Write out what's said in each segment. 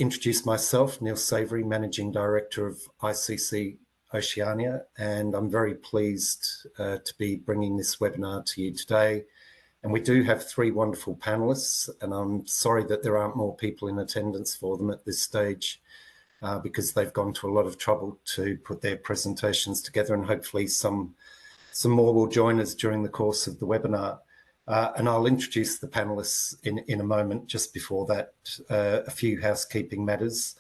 introduce myself, Neil Savery, Managing Director of ICC Oceania, and I'm very pleased to be bringing this webinar to you today. And we do have three wonderful panelists, and I'm sorry that there aren't more people in attendance for them at this stage because they've gone to a lot of trouble to put their presentations together, and hopefully some more will join us during the course of the webinar. And I'll introduce the panelists in a moment. Just before that, a few housekeeping matters.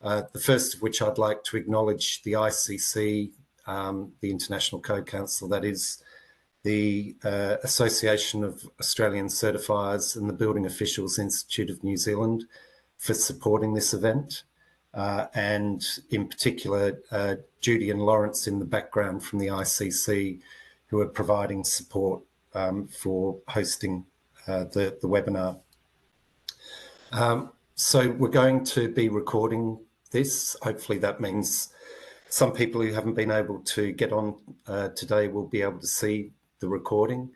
The first of which I'd like to acknowledge the ICC, the International Code Council, that is, the Association of Australian Certifiers and the Building Officials Institute of New Zealand for supporting this event. And in particular, Judy and Lawrence in the background from the ICC, who are providing support for hosting the webinar. So we're going to be recording this. Hopefully that means some people who haven't been able to get on today will be able to see the recording.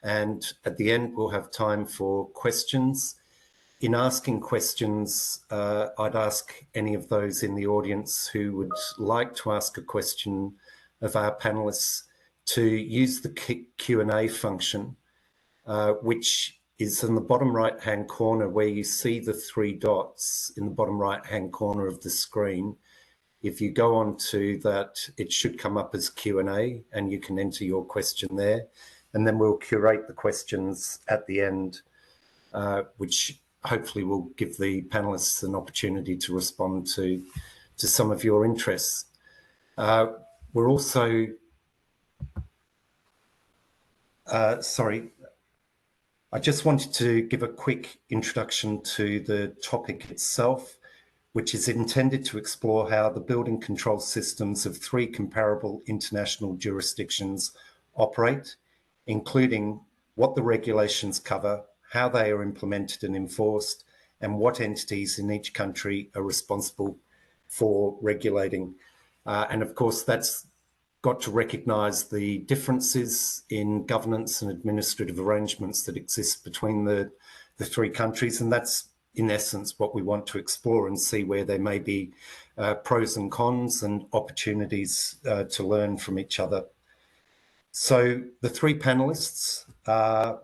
And at the end, we'll have time for questions. In asking questions, I'd ask any of those in the audience who would like to ask a question of our panelists to use the Q&A function, which is in the bottom right-hand corner where you see the three dots in the bottom right-hand corner of the screen. If you go on to that, it should come up as Q&A, and you can enter your question there. And then we'll curate the questions at the end, which hopefully will give the panelists an opportunity to respond to some of your interests. We're also... sorry, I just wanted to give a quick introduction to the topic itself, which is intended to explore how the building control systems of three comparable international jurisdictions operate, including what the regulations cover, how they are implemented and enforced, and what entities in each country are responsible for regulating. And of course, that's got to recognise the differences in governance and administrative arrangements that exist between the three countries. And that's, in essence, what we want to explore and see where there may be pros and cons and opportunities to learn from each other. So the three panellists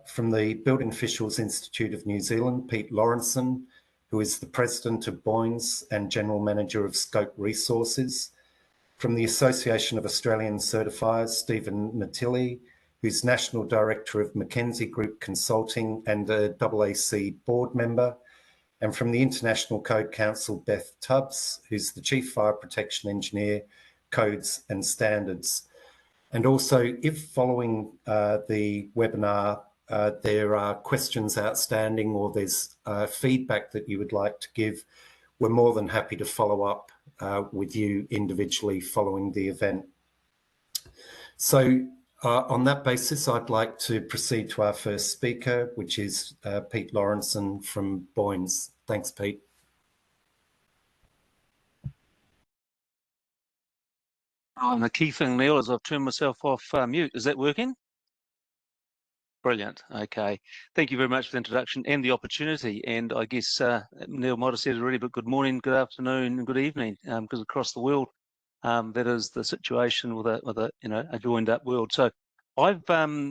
from the Building Officials Institute of New Zealand, Pete Laurenson, who is the President of BOINZ and General Manager of Scope Resources. From the Association of Australian Certifiers, Stephen Natilli, who's National Director of McKenzie Group Consulting and a AAC board member. And from the International Code Council, Beth Tubbs, who's the Chief Fire Protection Engineer, Codes and Standards. And also, if following the webinar, there are questions outstanding or there's feedback that you would like to give, we're more than happy to follow up with you individually following the event. So on that basis, I'd like to proceed to our first speaker, which is Pete Laurenson from BOINZ. Thanks, Pete. Oh, and the key thing, Neil, is I've turned myself off mute. Is that working? Brilliant. Okay. Thank you very much for the introduction and the opportunity. And I guess Neil might have said it already, but good morning, good afternoon, and good evening, because across the world, that is the situation with a joined up world. So I've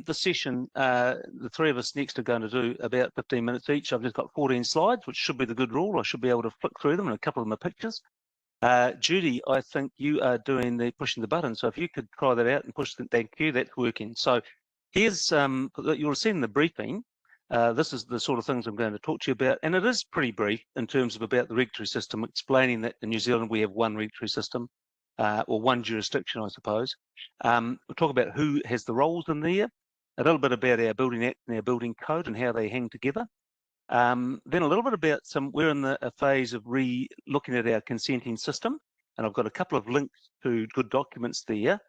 this session, the three of us next are going to do about 15 minutes each. I've just got 14 slides, which should be the good rule. I should be able to flick through them, and a couple of them are pictures. Judy, I think you are doing the pushing the button. So if you could try that out and push the thank you, that's working. So here's you'll see in the briefing. This is the sort of things I'm going to talk to you about, and it is pretty brief in terms of about the regulatory system, explaining that in New Zealand we have one regulatory system, or one jurisdiction, I suppose. We'll talk about who has the roles in there, a little bit about our Building Act and our Building Code and how they hang together. Then a little bit about we're in a phase of looking at our consenting system, and I've got a couple of links to good documents there.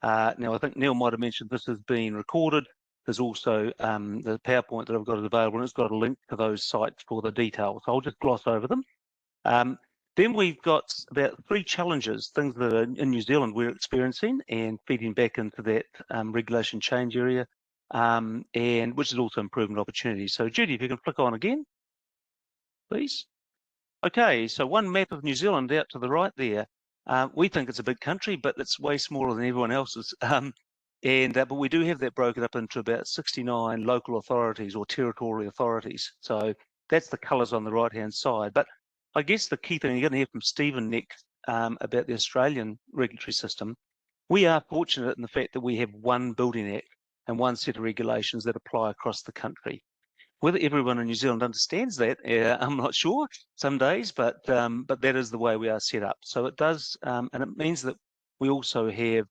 Now, I think Neil might have mentioned this has been recorded. There's also the PowerPoint that I've got available, and it's got a link to those sites for the details. So I'll just gloss over them. Then we've got about 3 challenges, things that are in New Zealand we're experiencing and feeding back into that regulation change area, and which is also improvement opportunities. So Judy, if you can flick on again, please. Okay, so one map of New Zealand out to the right there. We think it's a big country, but it's way smaller than everyone else's. But we do have that broken up into about 69 local authorities or territorial authorities. So that's the colours on the right-hand side. But I guess the key thing you're going to hear from Stephen next about the Australian regulatory system. We are fortunate in the fact that we have one Building Act and one set of regulations that apply across the country. Whether everyone in New Zealand understands that, I'm not sure some days, but that is the way we are set up. So it does, and it means that we also have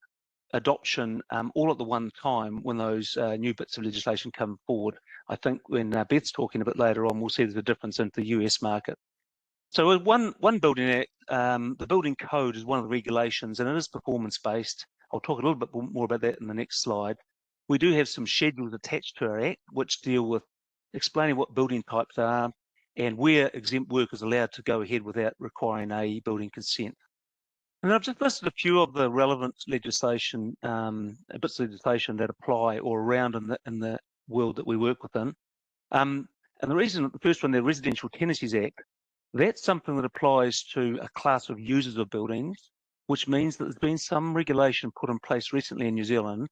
adoption all at the one time when those new bits of legislation come forward. I think when Beth's talking a bit later on, we'll see there's a difference into the US market. So with one Building Act, the building code is one of the regulations, and it is performance-based. I'll talk a little bit more about that in the next slide. We do have some schedules attached to our Act, which deal with explaining what building types are and where exempt work is allowed to go ahead without requiring a building consent. And I've just listed a few of the relevant legislation, bits of legislation that apply all around in the world that we work within. And the reason, the first one, the Residential Tenancies Act, that's something that applies to a class of users of buildings, which means that there's been some regulation put in place recently in New Zealand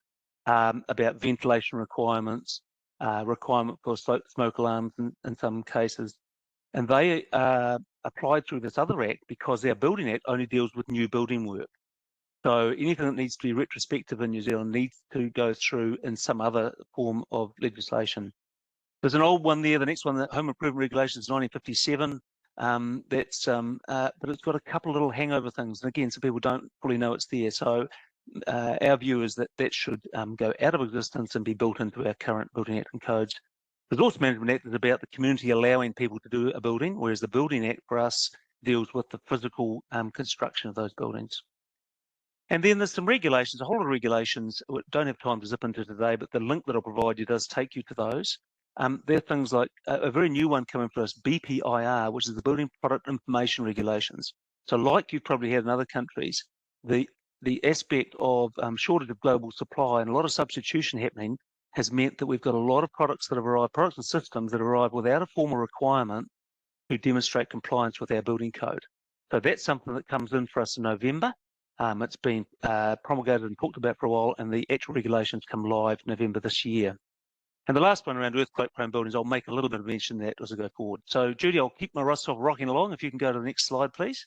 about ventilation requirements, requirement for smoke alarms in some cases. And they applied through this other act because our Building Act only deals with new building work. So anything that needs to be retrospective in New Zealand needs to go through in some other form of legislation. There's an old one there, the next one, the Home Improvement Regulations 1957. But it's got a couple of little hangover things. And again, some people don't fully know it's there. So our view is that that should go out of existence and be built into our current Building Act and codes. The Resource Management Act is about the community allowing people to do a building, whereas the Building Act for us deals with the physical construction of those buildings. And then there's some regulations, a whole lot of regulations. We don't have time to zip into today, but the link that I'll provide you does take you to those. There are things like a very new one coming for us, BPIR, which is the Building Product Information Regulations. So like you've probably had in other countries, the aspect of shortage of global supply and a lot of substitution happening has meant that we've got a lot of products that have arrived, products and systems that arrive without a formal requirement to demonstrate compliance with our building code. So that's something that comes in for us in November. It's been promulgated and talked about for a while, and the actual regulations come live November this year. And the last one around earthquake-prone buildings, I'll make a little bit of mention of that as I go forward. So Judy, I'll keep my rust off rocking along. If you can go to the next slide, please.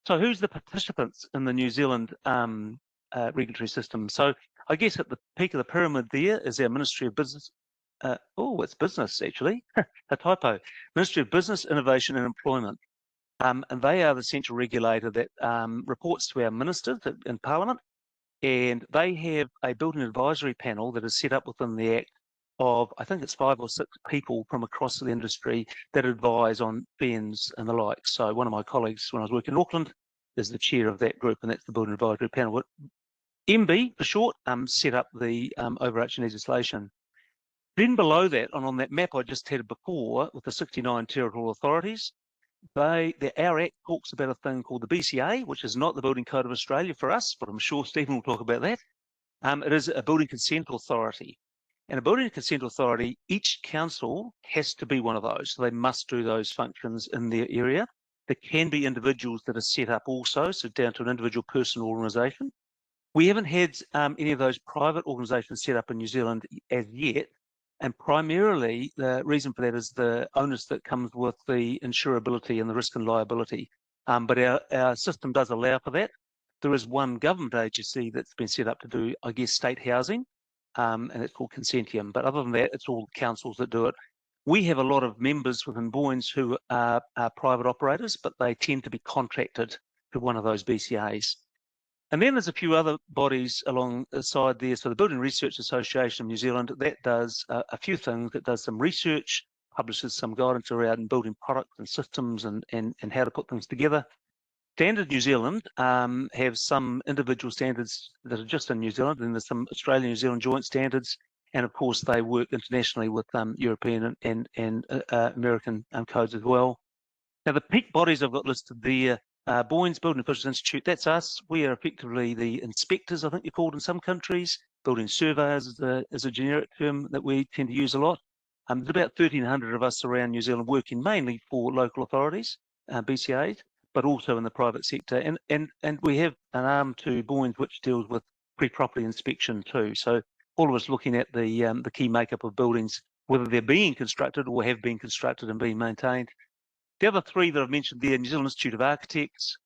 So who's the participants in the New Zealand regulatory system? So I guess at the peak of the pyramid there is our Ministry of Business. It's business, actually, a typo. Ministry of Business, Innovation and Employment. And they are the central regulator that reports to our ministers in Parliament. And they have a building advisory panel that is set up within the Act of, I think it's 5 or 6 people from across the industry that advise on BOINZ and the like. So one of my colleagues, when I was working in Auckland, is the chair of that group, and that's the Building Advisory Panel. MB, for short, set up the overarching legislation. Then below that, and on that map I just had before, with the 69 territorial authorities, our Act talks about a thing called the BCA, which is not the Building Code of Australia for us, but I'm sure Stephen will talk about that. It is a Building Consent Authority. And a Building Consent Authority, each council has to be one of those. So they must do those functions in their area. There can be individuals that are set up also, so down to an individual person or organisation. We haven't had any of those private organisations set up in New Zealand as yet. And primarily, the reason for that is the onus that comes with the insurability and the risk and liability. But our system does allow for that. There is one government agency that's been set up to do, I guess, state housing, and it's called Consentium. But other than that, it's all councils that do it. We have a lot of members within BOINZ who are private operators, but they tend to be contracted to one of those BCAs. And then there's a few other bodies alongside there. So the Building Research Association of New Zealand, that does a few things. It does some research, publishes some guidance around building products and systems and how to put things together. Standard New Zealand have some individual standards that are just in New Zealand, and there's some Australian-New Zealand joint standards. And of course, they work internationally with European and American codes as well. Now, the peak bodies I've got listed there, BOINZ, Building Officials Institute, that's us. We are effectively the inspectors, I think you're called in some countries. Building surveyors is a generic term that we tend to use a lot. There's about 1,300 of us around New Zealand working mainly for local authorities. BCAs, but also in the private sector. And we have an arm to BOINZ which deals with pre-property inspection too. So all of us looking at the key makeup of buildings, whether they're being constructed or have been constructed and being maintained. The other three that I've mentioned there, New Zealand Institute of Architects,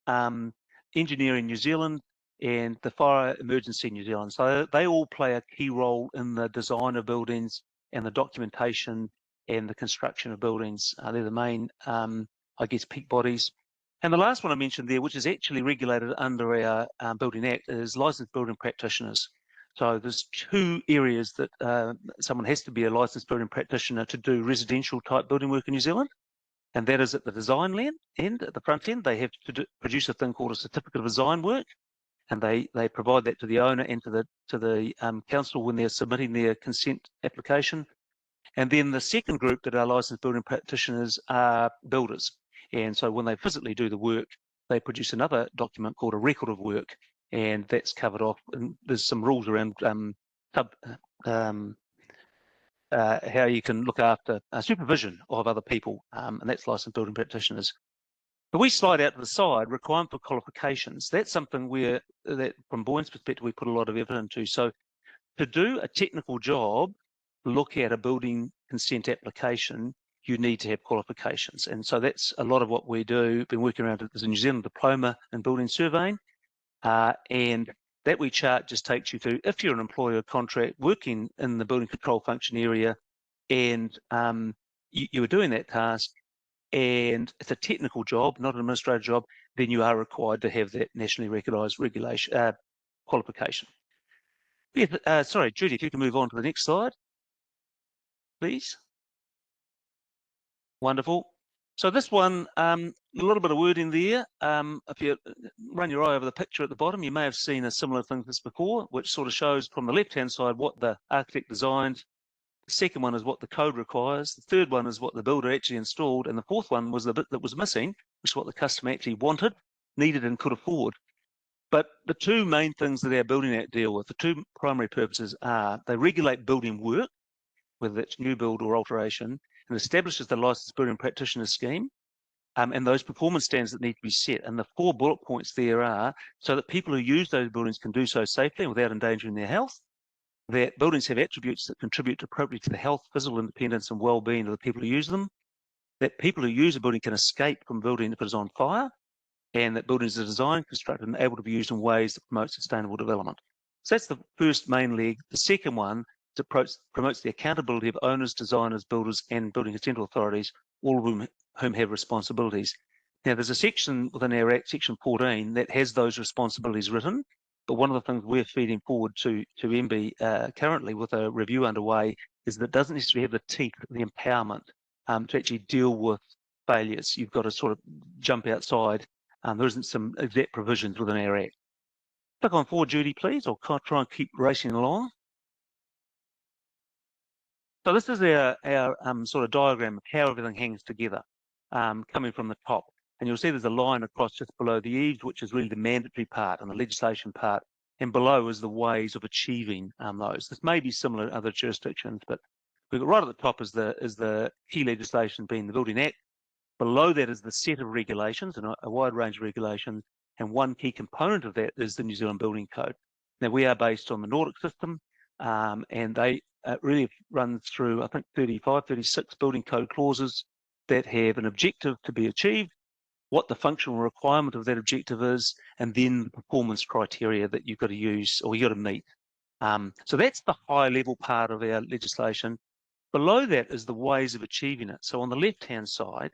Engineering New Zealand, and the Fire Emergency New Zealand. So they all play a key role in the design of buildings and the documentation and the construction of buildings. They're the main, I guess, peak bodies. And the last one I mentioned there, which is actually regulated under our Building Act, is licensed building practitioners. So there's two areas that someone has to be a licensed building practitioner to do residential type building work in New Zealand. And that is at the design end, at the front end. They have to produce a thing called a certificate of design work, and they provide that to the owner and to the council when they're submitting their consent application. And then the second group that are licensed building practitioners are builders. And so when they physically do the work, they produce another document called a record of work, and that's covered off. And there's some rules around how you can look after supervision of other people, and that's licensed building practitioners. But we slide out to the side, requirement for qualifications. That's something that from BOINZ perspective, we put a lot of effort into. So to do a technical job, look at a building consent application, you need to have qualifications. And so that's a lot of what we do. Been working around it as a New Zealand diploma in building surveying. And that we chart just takes you through, if you're an employer contract working in the building control function area and you are doing that task and it's a technical job, not an administrative job, then you are required to have that nationally recognised qualification. Yeah, sorry, Judy, if you can move on to the next slide, please. Wonderful. So this one, a little bit of wording there. If you run your eye over the picture at the bottom, you may have seen a similar thing to this before, which sort of shows from the left-hand side what the architect designed. The second one is what the code requires. The third one is what the builder actually installed. And the fourth one was the bit that was missing, which is what the customer actually wanted, needed, and could afford. But the two main things that our Building Act deal with, the two primary purposes are they regulate building work, whether it's new build or alteration, and establishes the licensed building practitioner scheme and those performance standards that need to be set. And the 4 bullet points there are so that people who use those buildings can do so safely and without endangering their health, that buildings have attributes that contribute appropriately to the health, physical independence and well-being of the people who use them, that people who use a building can escape from building if it is on fire, and that buildings are designed, constructed and able to be used in ways that promote sustainable development. So that's the first main leg. The second one promotes the accountability of owners, designers, builders and building consent authorities, all of whom have responsibilities. Now there's a section within our Act, section 14, that has those responsibilities written, but one of the things we're feeding forward to MB currently with a review underway is that it doesn't necessarily have the teeth, the empowerment to actually deal with failures. You've got to sort of jump outside. There isn't some exact provisions within our Act. Click on forward, Judy, please. I'll try and keep racing along. So this is our sort of diagram of how everything hangs together, coming from the top. And you'll see there's a line across just below the eaves, which is really the mandatory part and the legislation part. And below is the ways of achieving those. This may be similar in other jurisdictions, but we've got right at the top is the key legislation being the Building Act. Below that is the set of regulations and a wide range of regulations. And one key component of that is the New Zealand Building Code. Now we are based on the Nordic system, and they really runs through, I think, 35, 36 building code clauses that have an objective to be achieved, what the functional requirement of that objective is, and then the performance criteria that you've got to use or you've got to meet. So that's the high level part of our legislation. Below that is the ways of achieving it. So on the left-hand side,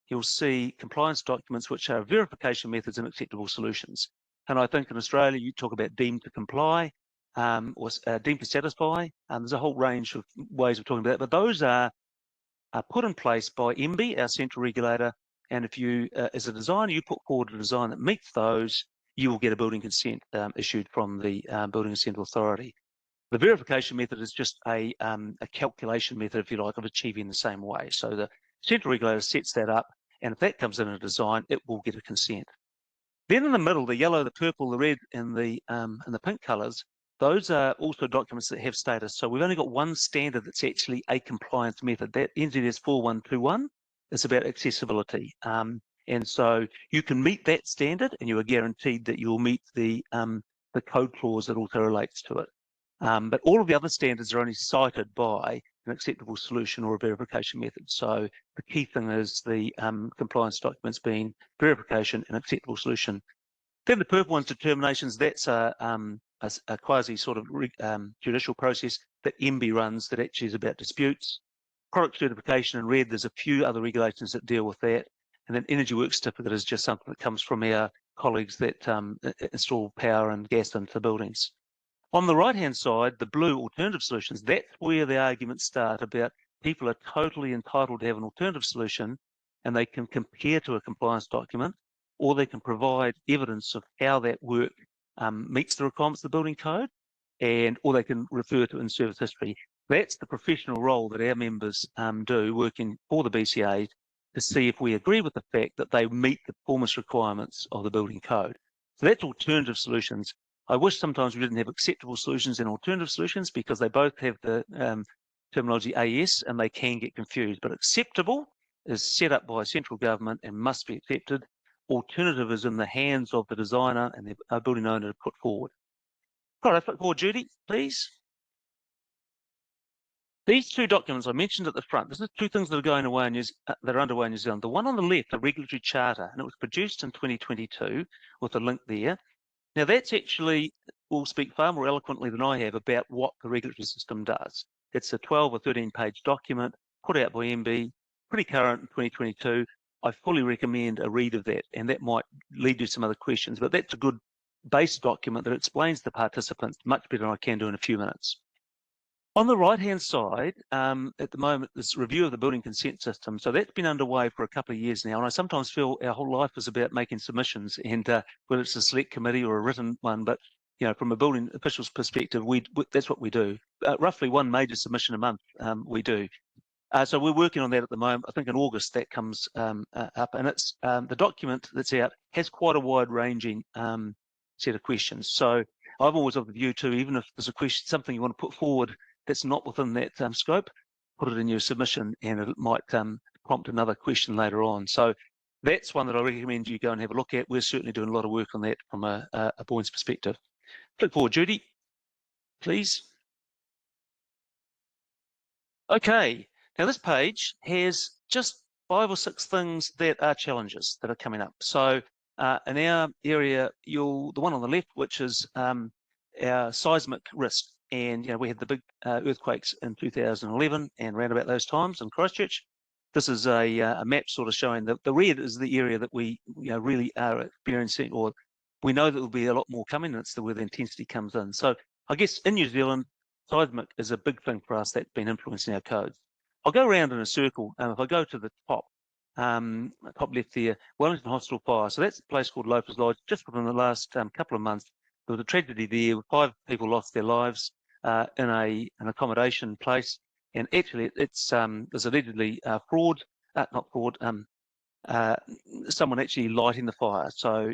you'll see compliance documents, which are verification methods and acceptable solutions. And I think in Australia, you talk about deemed to comply or deemed to satisfy. There's a whole range of ways of talking about that, but those are put in place by MB, our central regulator. And if you, as a designer, you put forward a design that meets those, you will get a building consent issued from the Building Consent Authority. The verification method is just a calculation method, if you like, of achieving the same way. So the central regulator sets that up, and if that comes in a design, it will get a consent. Then in the middle, the yellow, the purple, the red, and the pink colours, those are also documents that have status. So we've only got one standard that's actually a compliance method. That NZS 4121 is about accessibility. And so you can meet that standard, and you are guaranteed that you'll meet the code clause that also relates to it. But all of the other standards are only cited by an acceptable solution or a verification method. So the key thing is the compliance documents being verification and acceptable solution. Then the purple one's determinations, that's a quasi sort of judicial process that MB runs that actually is about disputes. Product certification in red, there's a few other regulations that deal with that. And then energy work certificate is just something that comes from our colleagues that install power and gas into buildings. On the right-hand side, the blue alternative solutions, that's where the arguments start about people are totally entitled to have an alternative solution, and they can compare to a compliance document, or they can provide evidence of how that work meets the requirements of the building code, or they can refer to in-service history. That's the professional role that our members do, working for the BCA, to see if we agree with the fact that they meet the performance requirements of the building code. So that's alternative solutions. I wish sometimes we didn't have acceptable solutions and alternative solutions, because they both have the terminology AS and they can get confused. But acceptable is set up by central government and must be accepted. Alternative is in the hands of the designer and the building owner to put forward. Right, I put forward, Judy, please. These two documents I mentioned at the front, there's two things that are going away that are underway in New Zealand. The one on the left, the regulatory charter, and it was produced in 2022 with a link there. Now that's actually will speak far more eloquently than I have about what the regulatory system does. It's a 12 or 13-page document put out by MB, pretty current in 2022. I fully recommend a read of that, and that might lead to some other questions, but that's a good base document that explains to the participants much better than I can do in a few minutes. On the right-hand side, at the moment, this review of the building consent system. So that's been underway for a couple of years now, and I sometimes feel our whole life is about making submissions, and whether it's a select committee or a written one, but from a building official's perspective, that's what we do. Roughly one major submission a month we do. So we're working on that at the moment. I think in August that comes up, and it's the document that's out has quite a wide-ranging set of questions. So I'm always of the view too, even if there's a question, something you want to put forward that's not within that scope, put it in your submission, and it might prompt another question later on. So that's one that I recommend you go and have a look at. We're certainly doing a lot of work on that from a BOINZ perspective. Click forward, Judy, please. Okay, now this page has just 5 or 6 things that are challenges that are coming up. So in our area, the one on the left, which is our seismic risk. And we had the big earthquakes in 2011 and around about those times in Christchurch. This is a map sort of showing that the red is the area that we really are experiencing, or we know that there'll be a lot more coming, and it's where the intensity comes in. So I guess in New Zealand, seismic is a big thing for us that's been influencing our codes. I'll go around in a circle. If I go to the top left there, Wellington Hostel fire. So that's a place called Loafers Lodge. Just within the last couple of months, there was a tragedy there. 5 people lost their lives in an accommodation place, and actually it's there's allegedly someone actually lighting the fire. So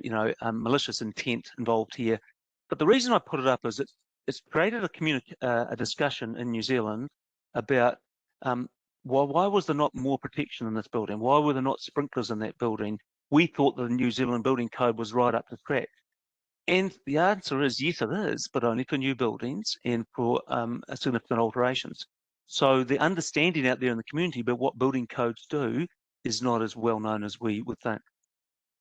malicious intent involved here. But the reason I put it up is it's created a discussion in New Zealand about why was there not more protection in this building? Why were there not sprinklers in that building? We thought the New Zealand Building Code was right up to scratch. And the answer is yes, it is, but only for new buildings and for significant alterations. So the understanding out there in the community about what building codes do is not as well known as we would think.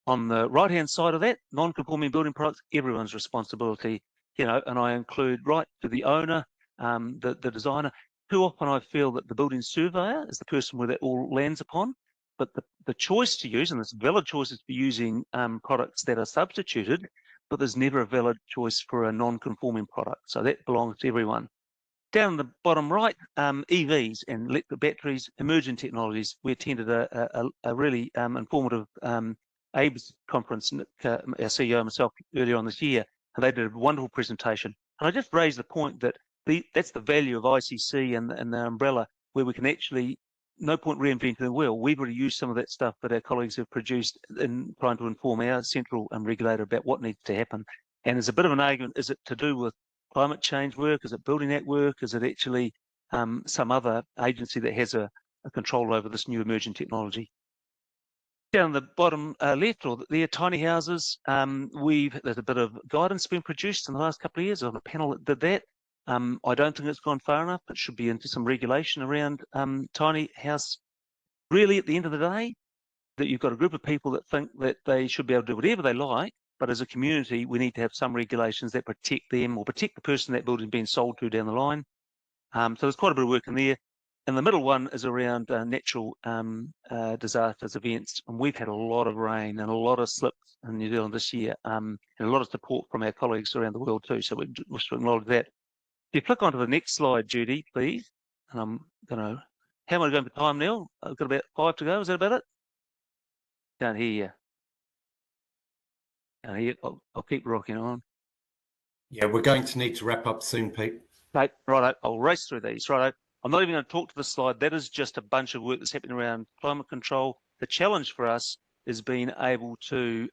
On the right-hand side of that, non-conforming building products, everyone's responsibility, and I include right to the owner, the designer. Too often I feel that the building surveyor is the person where that all lands upon, but the choice to use, and there's valid choices for using products that are substituted, but there's never a valid choice for a non-conforming product. So that belongs to everyone. Down the bottom right, EVs and electric batteries, emerging technologies. We attended a really informative ABES conference, our CEO and myself, earlier on this year, and they did a wonderful presentation. And I just raised the point that that's the value of ICC and the umbrella, where we can actually, no point reinventing the wheel. We've already used some of that stuff that our colleagues have produced in trying to inform our central regulator about what needs to happen. And there's a bit of an argument, is it to do with climate change work? Is it Building Act work? Is it actually some other agency that has a control over this new emerging technology? Down the bottom left, or there, tiny houses. There's a bit of guidance been produced in the last couple of years on a panel that did that. I don't think it's gone far enough. It should be into some regulation around tiny house. Really, at the end of the day, that you've got a group of people that think that they should be able to do whatever they like, but as a community, we need to have some regulations that protect them or protect the person that building's being sold to down the line. So there's quite a bit of work in there. And the middle one is around natural disasters, events. And we've had a lot of rain and a lot of slips in New Zealand this year, and a lot of support from our colleagues around the world too. So we wish to acknowledge that. If you click onto the next slide, Judy, please. And I'm going to, how am I going for time, Neil? I've got about 5 to go. Is that about it? Can't hear you. Can't hear you. I'll keep rocking on. Yeah, we're going to need to wrap up soon, Pete. Right, righto. I'll race through these. Righto. I'm not even going to talk to the slide. That is just a bunch of work that's happening around climate control. The challenge for us is being able to,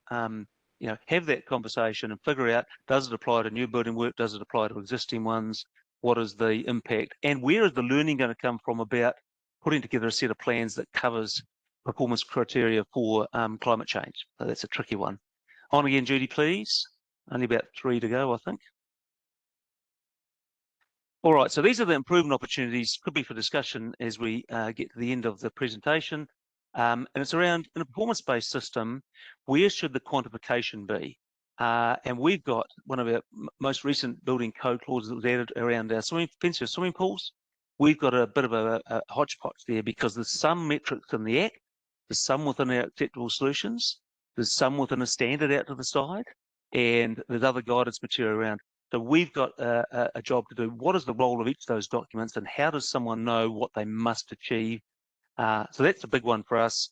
have that conversation and figure out, does it apply to new building work? Does it apply to existing ones? What is the impact? And where is the learning going to come from about putting together a set of plans that covers performance criteria for climate change? So that's a tricky one. On again, Judy, please. Only about 3 to go, I think. All right, so these are the improvement opportunities, could be for discussion as we get to the end of the presentation. And it's around, in a performance-based system, where should the quantification be? And we've got one of our most recent building code clauses that was added around our swimming pools. We've got a bit of a hodgepodge there because there's some metrics in the Act, there's some within our acceptable solutions, there's some within a standard out to the side, and there's other guidance material around. So we've got a job to do. What is the role of each of those documents, and how does someone know what they must achieve? So that's a big one for us.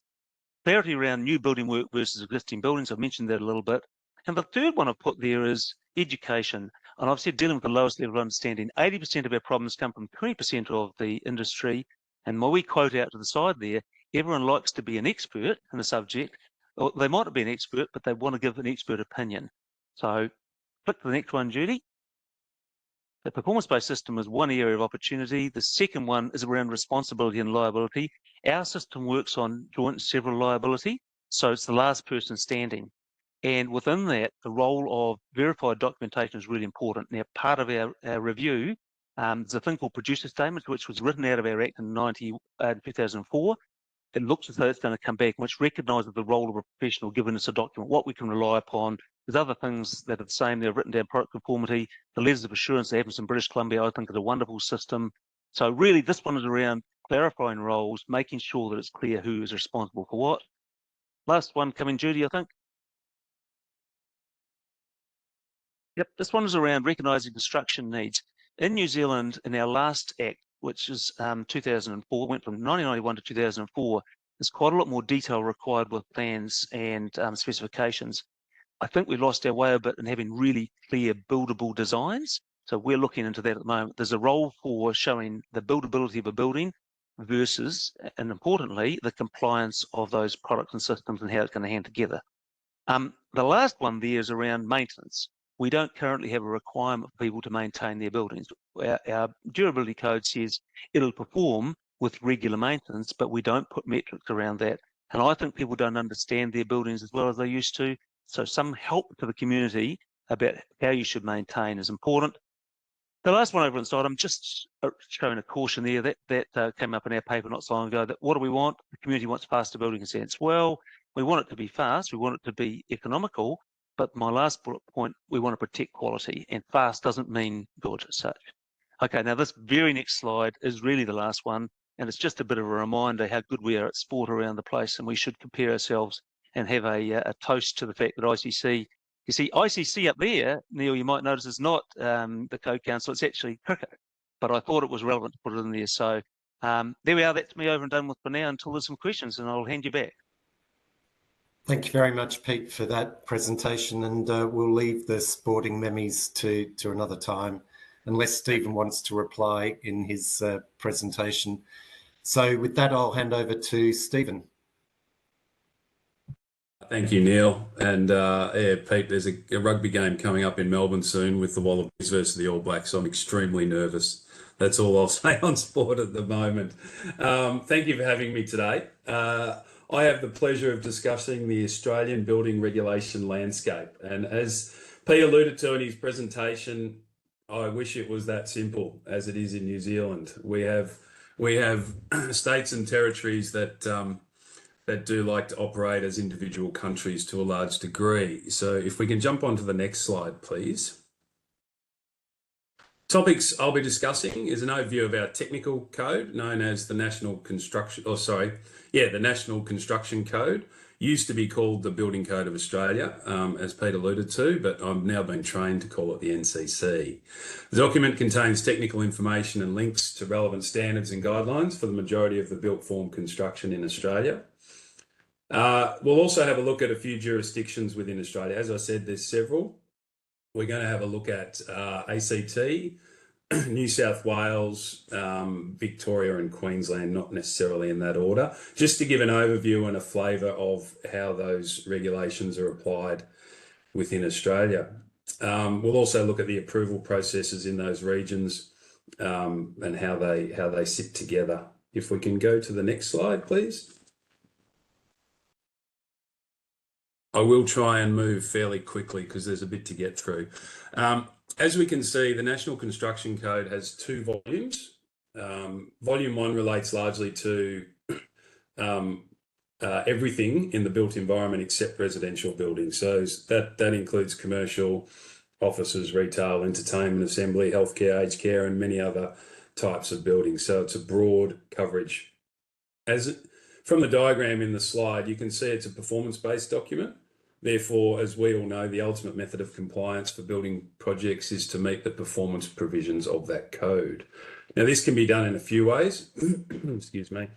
Clarity around new building work versus existing buildings. I've mentioned that a little bit. And the third one I've put there is education. And I've said dealing with the lowest level of understanding. 80% of our problems come from 20% of the industry. And my wee quote out to the side there, everyone likes to be an expert in a subject. Or they might not be an expert, but they want to give an expert opinion. So click to the next one, Judy. The performance-based system is one area of opportunity. The second one is around responsibility and liability. Our system works on joint and several liability, so it's the last person standing. And within that, the role of verified documentation is really important. Now, part of our review, there's a thing called producer statements, which was written out of our Act in 2004. It looks as though it's going to come back, which recognises the role of a professional given us a document, what we can rely upon. There's other things that are the same. They've written down product conformity. The letters of assurance that happens in British Columbia, I think, is a wonderful system. So really, this one is around clarifying roles, making sure that it's clear who is responsible for what. Last one coming, Judy, I think. Yep, this one is around recognising construction needs. In New Zealand, in our last Act, which is 2004, went from 1991 to 2004, there's quite a lot more detail required with plans and specifications. I think we lost our way a bit in having really clear buildable designs. So we're looking into that at the moment. There's a role for showing the buildability of a building versus, and importantly, the compliance of those products and systems and how it's going to hand together. The last one there is around maintenance. We don't currently have a requirement for people to maintain their buildings. Our durability code says it'll perform with regular maintenance, but we don't put metrics around that. And I think people don't understand their buildings as well as they used to. So some help to the community about how you should maintain is important. The last one over on the side, I'm just showing a caution there that came up in our paper not so long ago, that what do we want? The community wants faster building consents. Well, we want it to be fast, we want it to be economical, but my last bullet point, we want to protect quality, and fast doesn't mean good as such. Okay, now this very next slide is really the last one, and it's just a bit of a reminder how good we are at sport around the place, and we should compare ourselves and have a toast to the fact that ICC, you see, ICC up there, Neil, you might notice is not the Code Council, it's actually cricket, but I thought it was relevant to put it in there. So there we are, that's me over and done with for now until there's some questions, and I'll hand you back. Thank you very much, Pete, for that presentation, and we'll leave the sporting memes to another time, unless Stephen wants to reply in his presentation. So with that, I'll hand over to Stephen. Thank you, Neil. And yeah, Pete, there's a rugby game coming up in Melbourne soon with the Wallabies versus the All Blacks. So I'm extremely nervous. That's all I'll say on sport at the moment. Thank you for having me today. I have the pleasure of discussing the Australian building regulation landscape. And as Pete alluded to in his presentation, I wish it was that simple as it is in New Zealand. We have states and territories that do like to operate as individual countries to a large degree. So if we can jump on to the next slide, please. Topics I'll be discussing is an overview of our technical code known as the National Construction Code. Used to be called the Building Code of Australia, as Pete alluded to, but I've now been trained to call it the NCC. The document contains technical information and links to relevant standards and guidelines for the majority of the built form construction in Australia. We'll also have a look at a few jurisdictions within Australia. As I said, there's several. We're going to have a look at ACT, New South Wales, Victoria and Queensland, not necessarily in that order, just to give an overview and a flavour of how those regulations are applied within Australia. We'll also look at the approval processes in those regions and how they sit together. If we can go to the next slide, please. I will try and move fairly quickly because there's a bit to get through. As we can see, the National Construction Code has 2 volumes. Volume 1 relates largely to everything in the built environment except residential buildings. So that includes commercial, offices, retail, entertainment, assembly, healthcare, aged care, and many other types of buildings. So it's a broad coverage. From the diagram in the slide, you can see it's a performance-based document. Therefore, as we all know, the ultimate method of compliance for building projects is to meet the performance provisions of that code. Now, this can be done in a few ways. Excuse me.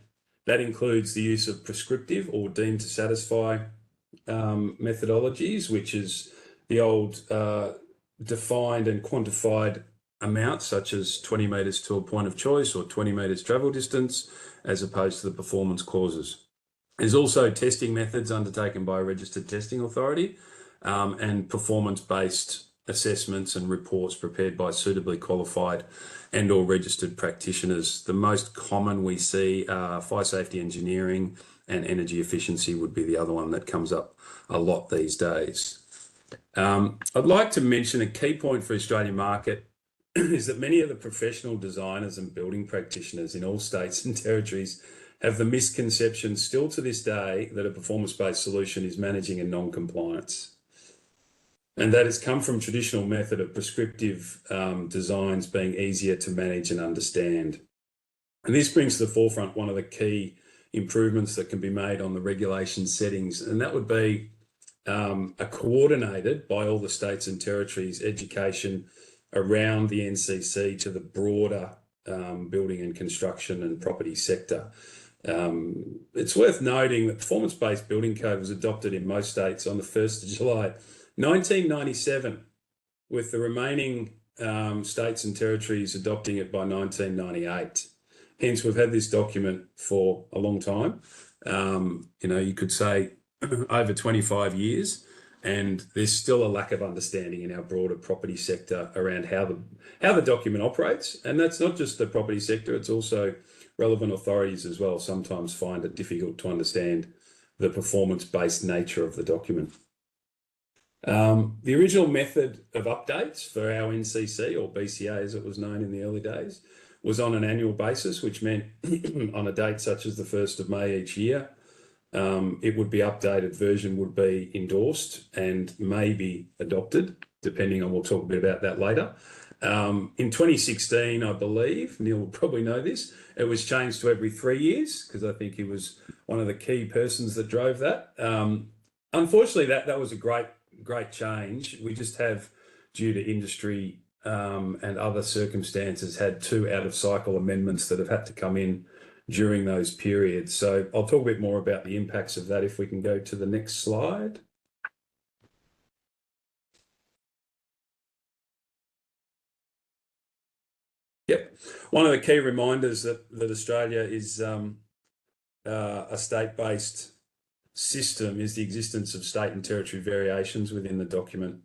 That includes the use of prescriptive or deemed to satisfy methodologies, which is the old defined and quantified amounts, such as 20 metres to a point of choice or 20 metres travel distance, as opposed to the performance clauses. There's also testing methods undertaken by a registered testing authority and performance-based assessments and reports prepared by suitably qualified and or registered practitioners. The most common we see are fire safety engineering and energy efficiency would be the other one that comes up a lot these days. I'd like to mention a key point for the Australian market is that many of the professional designers and building practitioners in all states and territories have the misconception still to this day that a performance-based solution is managing a non-compliance. And that has come from traditional method of prescriptive designs being easier to manage and understand. And this brings to the forefront one of the key improvements that can be made on the regulation settings, and that would be a coordinated by all the states and territories education around the NCC to the broader building and construction and property sector. It's worth noting that performance-based building code was adopted in most states on the 1st of July 1997, with the remaining states and territories adopting it by 1998. Hence, we've had this document for a long time. You could say over 25 years, and there's still a lack of understanding in our broader property sector around how the document operates. And that's not just the property sector, it's also relevant authorities as well sometimes find it difficult to understand the performance-based nature of the document. The original method of updates for our NCC, or BCA as it was known in the early days, was on an annual basis, which meant on a date such as the 1st of May each year, it would be updated, version would be endorsed and may be adopted, depending on, we'll talk a bit about that later. In 2016, I believe, Neil will probably know this, it was changed to every 3 years, because I think he was one of the key persons that drove that. Unfortunately, that was a great change. We just have, due to industry and other circumstances, had 2 out-of-cycle amendments that have had to come in during those periods. So I'll talk a bit more about the impacts of that if we can go to the next slide. Yep. One of the key reminders that Australia is a state-based system is the existence of state and territory variations within the document.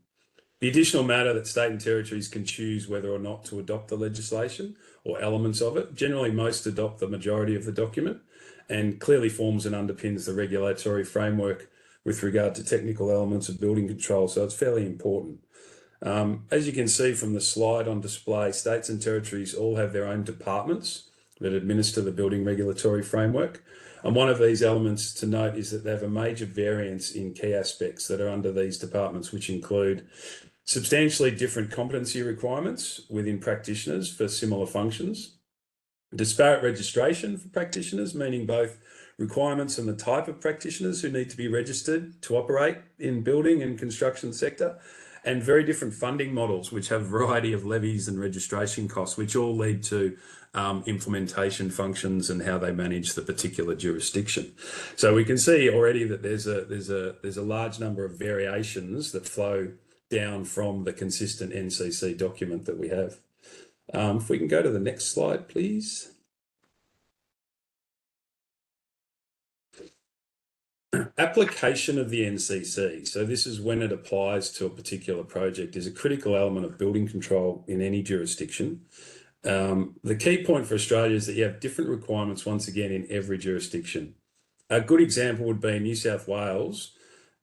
The additional matter that state and territories can choose whether or not to adopt the legislation or elements of it. Generally, most adopt the majority of the document, and clearly forms and underpins the regulatory framework with regard to technical elements of building control. So it's fairly important. As you can see from the slide on display, states and territories all have their own departments that administer the building regulatory framework. And one of these elements to note is that they have a major variance in key aspects that are under these departments, which include substantially different competency requirements within practitioners for similar functions, disparate registration for practitioners, meaning both requirements and the type of practitioners who need to be registered to operate in building and construction sector, and very different funding models, which have a variety of levies and registration costs, which all lead to implementation functions and how they manage the particular jurisdiction. So we can see already that there's a large number of variations that flow down from the consistent NCC document that we have. If we can go to the next slide, please. Application of the NCC. So this is when it applies to a particular project, is a critical element of building control in any jurisdiction. The key point for Australia is that you have different requirements, once again, in every jurisdiction. A good example would be in New South Wales,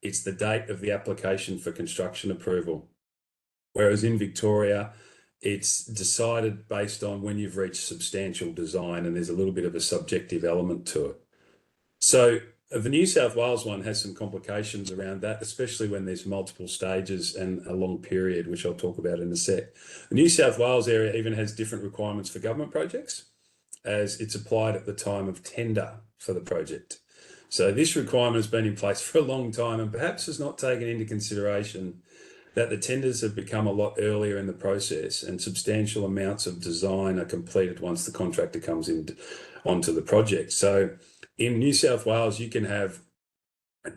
it's the date of the application for construction approval. Whereas in Victoria, it's decided based on when you've reached substantial design, and there's a little bit of a subjective element to it. So the New South Wales one has some complications around that, especially when there's multiple stages and a long period, which I'll talk about in a sec. The New South Wales area even has different requirements for government projects, as it's applied at the time of tender for the project. So this requirement has been in place for a long time, and perhaps has not taken into consideration that the tenders have become a lot earlier in the process, and substantial amounts of design are completed once the contractor comes in onto the project. So in New South Wales, you can have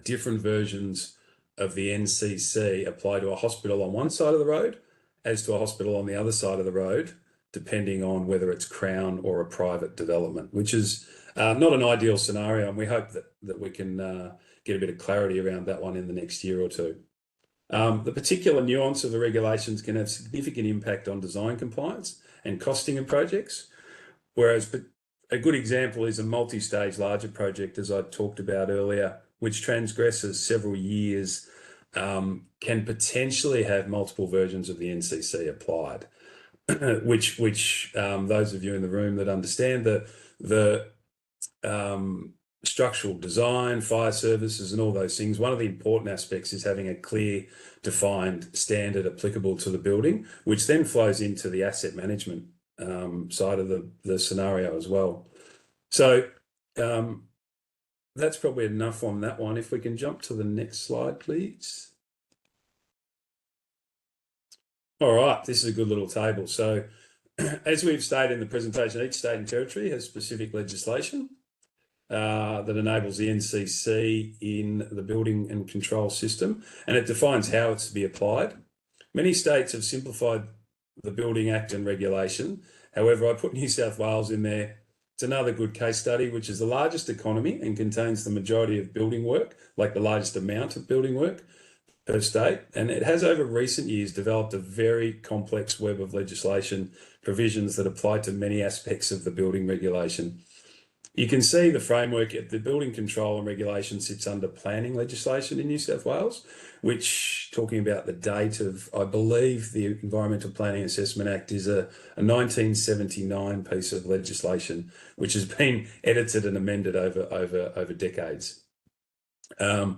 different versions of the NCC apply to a hospital on one side of the road as to a hospital on the other side of the road, depending on whether it's Crown or a private development, which is not an ideal scenario. And we hope that we can get a bit of clarity around that one in the next year or two. The particular nuance of the regulations can have significant impact on design compliance and costing of projects, whereas a good example is a multi-stage larger project, as I talked about earlier, which transgresses several years, can potentially have multiple versions of the NCC applied, which those of you in the room that understand the structural design, fire services and all those things, one of the important aspects is having a clear, defined standard applicable to the building, which then flows into the asset management side of the scenario as well. So that's probably enough on that one. If we can jump to the next slide, please. All right, this is a good little table. So as we've stated in the presentation, each state and territory has specific legislation that enables the NCC in the building and control system, and it defines how it's to be applied. Many states have simplified the Building Act and regulation. However, I put New South Wales in there. It's another good case study, which is the largest economy and contains the majority of building work, like the largest amount of building work per state. And it has over recent years developed a very complex web of legislation provisions that apply to many aspects of the building regulation. You can see the framework at the building control and regulation sits under planning legislation in New South Wales, which, talking about the date of, I believe the Environmental Planning Assessment Act is a 1979 piece of legislation, which has been edited and amended over decades. The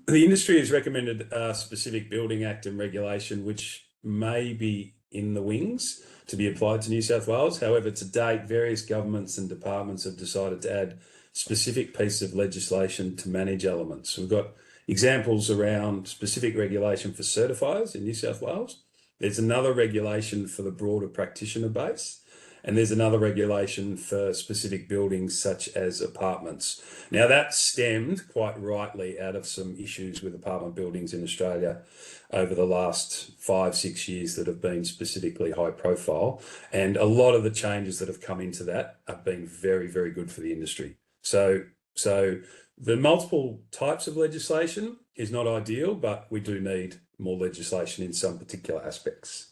industry has recommended a specific Building Act and regulation, which may be in the wings to be applied to New South Wales. However, to date, various governments and departments have decided to add specific pieces of legislation to manage elements. We've got examples around specific regulation for certifiers in New South Wales. There's another regulation for the broader practitioner base, and there's another regulation for specific buildings such as apartments. Now that stemmed quite rightly out of some issues with apartment buildings in Australia over the last 5-6 years that have been specifically high profile. And a lot of the changes that have come into that have been very, very good for the industry. So the multiple types of legislation is not ideal, but we do need more legislation in some particular aspects.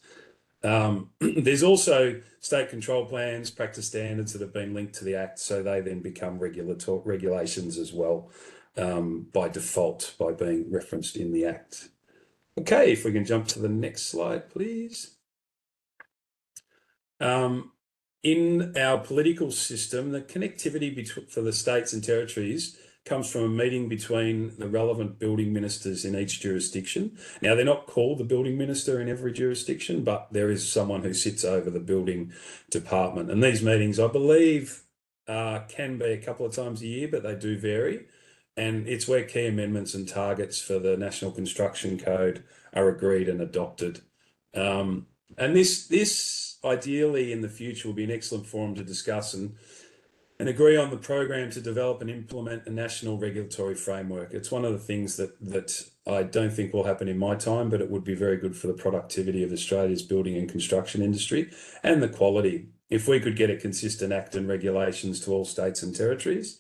There's also state control plans, practice standards that have been linked to the Act, so they then become regulations as well by default, by being referenced in the Act. Okay, if we can jump to the next slide, please. In our political system, the connectivity for the states and territories comes from a meeting between the relevant building ministers in each jurisdiction. Now, they're not called the building minister in every jurisdiction, but there is someone who sits over the building department. And these meetings, I believe, can be a couple of times a year, but they do vary. And it's where key amendments and targets for the National Construction Code are agreed and adopted. And this ideally in the future will be an excellent forum to discuss and agree on the program to develop and implement a national regulatory framework. It's one of the things that I don't think will happen in my time, but it would be very good for the productivity of Australia's building and construction industry and the quality. If we could get a consistent Act and regulations to all states and territories,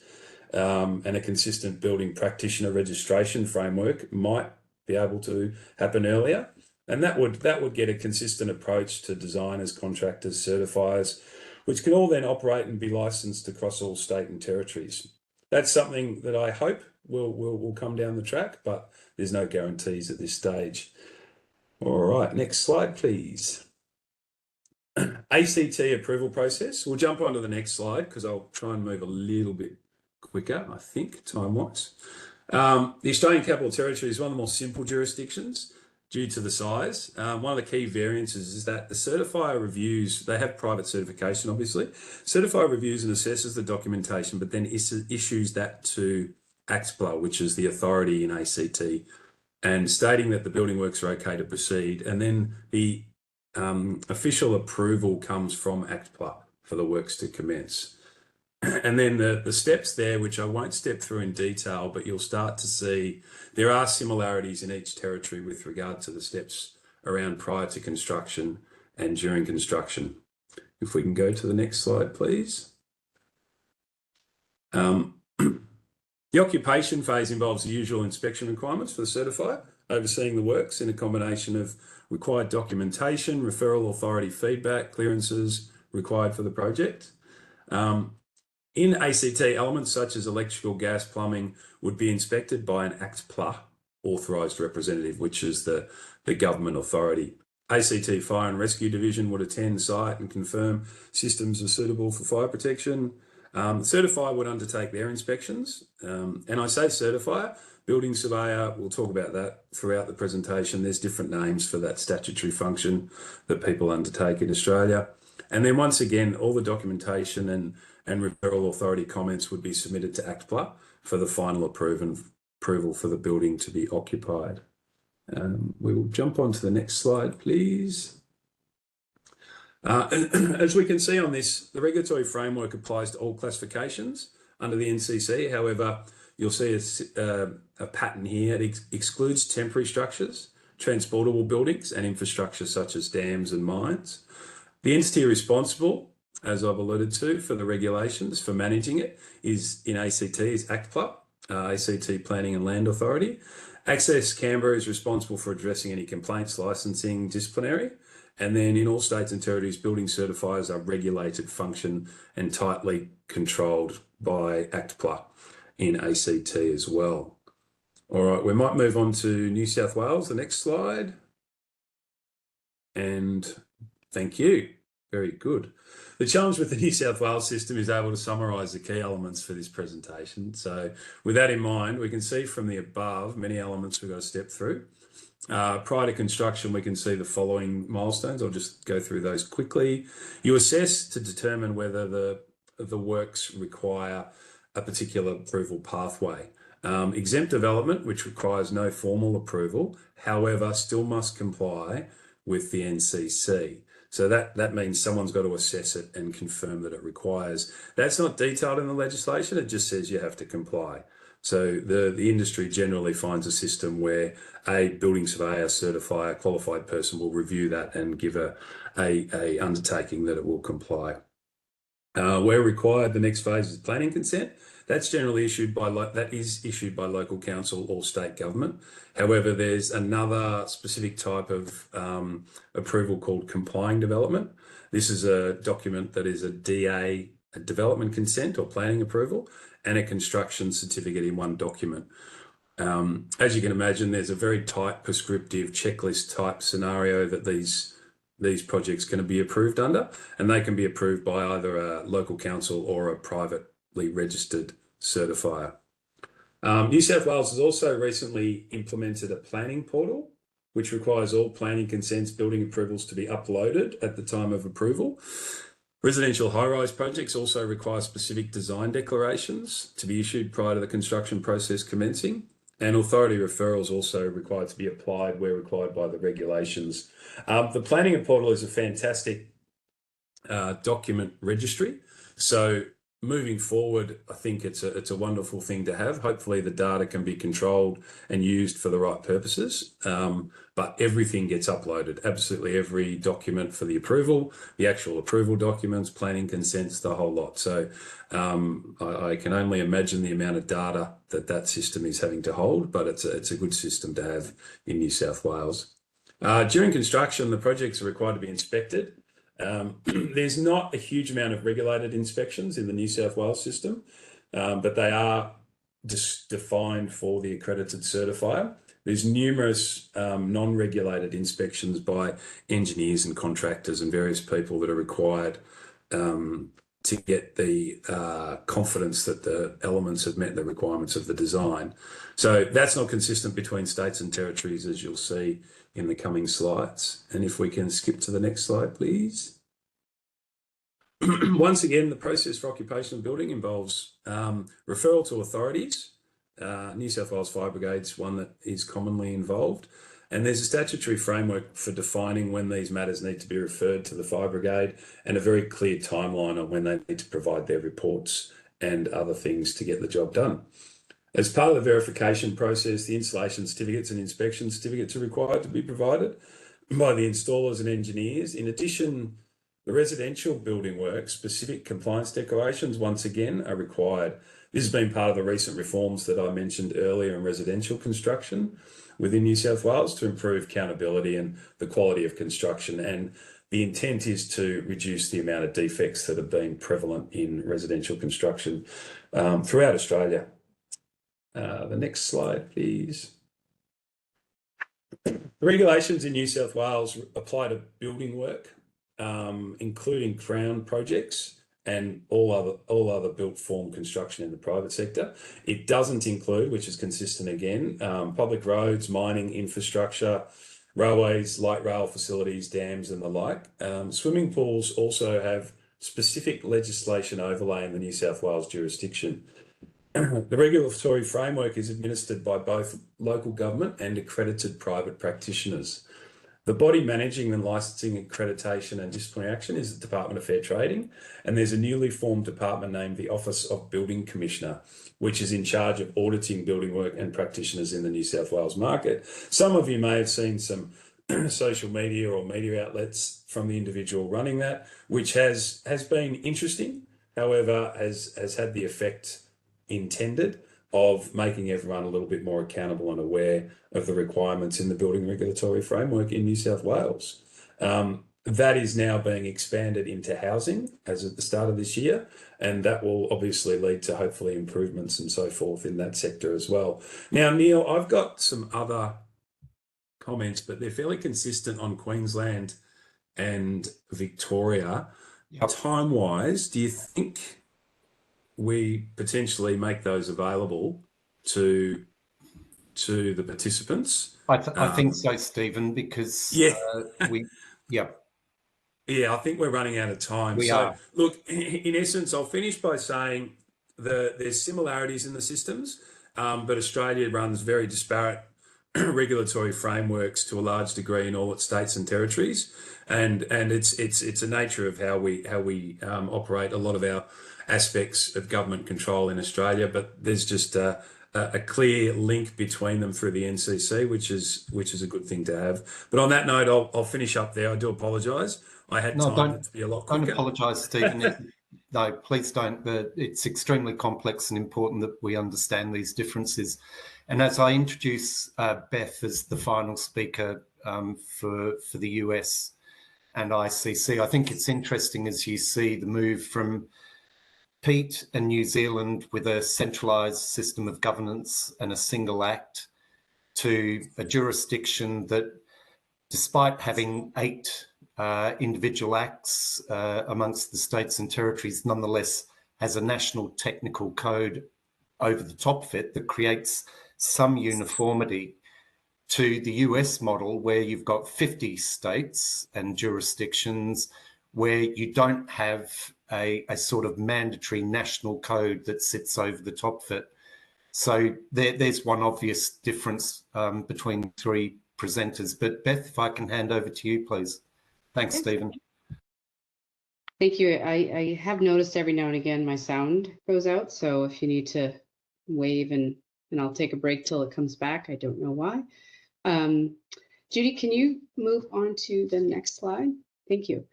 and a consistent building practitioner registration framework might be able to happen earlier. And that would get a consistent approach to designers, contractors, certifiers, which can all then operate and be licensed across all state and territories. That's something that I hope will come down the track, but there's no guarantees at this stage. All right, next slide, please. ACT approval process. We'll jump on to the next slide because I'll try and move a little bit quicker, I think, time-wise. The Australian Capital Territory is one of the more simple jurisdictions due to the size. One of the key variances is that the certifier reviews, they have private certification, obviously. Certifier reviews and assesses the documentation, but then issues that to ACTPLA, which is the authority in ACT, and stating that the building works are okay to proceed. And then the official approval comes from ACTPLA for the works to commence. And then the steps there, which I won't step through in detail, but you'll start to see there are similarities in each territory with regard to the steps around prior to construction and during construction. If we can go to the next slide, please. The occupation phase involves the usual inspection requirements for the certifier, overseeing the works in a combination of required documentation, referral authority feedback, clearances required for the project. In ACT, elements such as electrical, gas, plumbing would be inspected by an ACTPLA authorised representative, which is the government authority. ACT Fire and Rescue Division would attend site and confirm systems are suitable for fire protection. The certifier would undertake their inspections. And I say certifier, building surveyor, we'll talk about that throughout the presentation. There's different names for that statutory function that people undertake in Australia. And then once again, all the documentation and referral authority comments would be submitted to ACTPLA for the final approval for the building to be occupied. We will jump on to the next slide, please. As we can see on this, the regulatory framework applies to all classifications under the NCC. However, you'll see a pattern here. It excludes temporary structures, transportable buildings and infrastructure such as dams and mines. The entity responsible, as I've alluded to, for the regulations for managing it is in ACT is ACTPLA, ACT Planning and Land Authority. Access Canberra is responsible for addressing any complaints, licensing, disciplinary. And then in all states and territories, building certifiers are regulated function and tightly controlled by ACTPLA in ACT as well. All right, we might move on to New South Wales, the next slide. And thank you. Very good. The challenge with the New South Wales system is able to summarise the key elements for this presentation. So with that in mind, we can see from the above many elements we've got to step through. Prior to construction, we can see the following milestones. I'll just go through those quickly. You assess to determine whether the works require a particular approval pathway. Exempt development, which requires no formal approval, however, still must comply with the NCC. So that means someone's got to assess it and confirm that it requires. That's not detailed in the legislation. It just says you have to comply. So the industry generally finds a system where a building surveyor, certifier, qualified person will review that and give a undertaking that it will comply. Where required, the next phase is planning consent. That's generally issued by local council or state government. However, there's another specific type of approval called complying development. This is a document that is a DA, a development consent or planning approval, and a construction certificate in one document. As you can imagine, there's a very tight prescriptive checklist type scenario that these projects can be approved under, and they can be approved by either a local council or a privately registered certifier. New South Wales has also recently implemented a planning portal, which requires all planning consents, building approvals to be uploaded at the time of approval. Residential high-rise projects also require specific design declarations to be issued prior to the construction process commencing, and authority referrals also required to be applied where required by the regulations. The planning portal is a fantastic document registry. So moving forward, I think it's a wonderful thing to have. Hopefully the data can be controlled and used for the right purposes, but everything gets uploaded, absolutely every document for the approval, the actual approval documents, planning consents, the whole lot. So I can only imagine the amount of data that system is having to hold, but it's a good system to have in New South Wales. During construction, the projects are required to be inspected. There's not a huge amount of regulated inspections in the New South Wales system, but they are defined for the accredited certifier. There's numerous non-regulated inspections by engineers and contractors and various people that are required to get the confidence that the elements have met the requirements of the design. So that's not consistent between states and territories, as you'll see in the coming slides. And if we can skip to the next slide, please. Once again, the process for occupation of building involves referral to authorities. New South Wales Fire Brigade's one that is commonly involved. And there's a statutory framework for defining when these matters need to be referred to the Fire Brigade, and a very clear timeline on when they need to provide their reports and other things to get the job done. As part of the verification process, the installation certificates and inspection certificates are required to be provided by the installers and engineers. In addition, the residential building work specific compliance declarations, once again, are required. This has been part of the recent reforms that I mentioned earlier in residential construction within New South Wales to improve accountability and the quality of construction. And the intent is to reduce the amount of defects that have been prevalent in residential construction throughout Australia. The next slide, please. The regulations in New South Wales apply to building work, including Crown projects and all other built form construction in the private sector. It doesn't include, which is consistent again, public roads, mining infrastructure, railways, light rail facilities, dams and the like. Swimming pools also have specific legislation overlay in the New South Wales jurisdiction. The regulatory framework is administered by both local government and accredited private practitioners. The body managing the licensing, accreditation and disciplinary action is the Department of Fair Trading, and there's a newly formed department named the Office of Building Commissioner, which is in charge of auditing building work and practitioners in the New South Wales market. Some of you may have seen some social media or media outlets from the individual running that, which has been interesting, however, has had the effect intended of making everyone a little bit more accountable and aware of the requirements in the building regulatory framework in New South Wales. That is now being expanded into housing as at the start of this year, and that will obviously lead to hopefully improvements and so forth in that sector as well. Now, Neil, I've got some other comments, but they're fairly consistent on Queensland and Victoria. Yep. Time-wise, do you think we potentially make those available to the participants? I think so, Stephen, because I think we're running out of time. We are. Look, in essence, I'll finish by saying there's similarities in the systems, but Australia runs very disparate regulatory frameworks to a large degree in all its states and territories, and it's a nature of how we operate a lot of our aspects of government control in Australia. But there's just a clear link between them through the NCC, which is a good thing to have. But on that note, I'll finish up there. I do apologise. I had time to be a lot quicker. Don't apologise, Stephen. No, please don't. It's extremely complex and important that we understand these differences. And as I introduce Beth as the final speaker for the US and ICC, I think it's interesting as you see the move from Pete and New Zealand with a centralised system of governance and a single act to a jurisdiction that, despite having 8 individual acts amongst the states and territories, nonetheless has a national technical code over the top of it that creates some uniformity, to the US model where you've got 50 states and jurisdictions where you don't have a sort of mandatory national code that sits over the top of it. So there's one obvious difference between 3 presenters. But Beth, if I can hand over to you, please. Thanks, Stephen. Thank you. I have noticed every now and again my sound goes out. So if you need to wave and I'll take a break till it comes back. I don't know why. Judy, can you move on to the next slide? Thank you.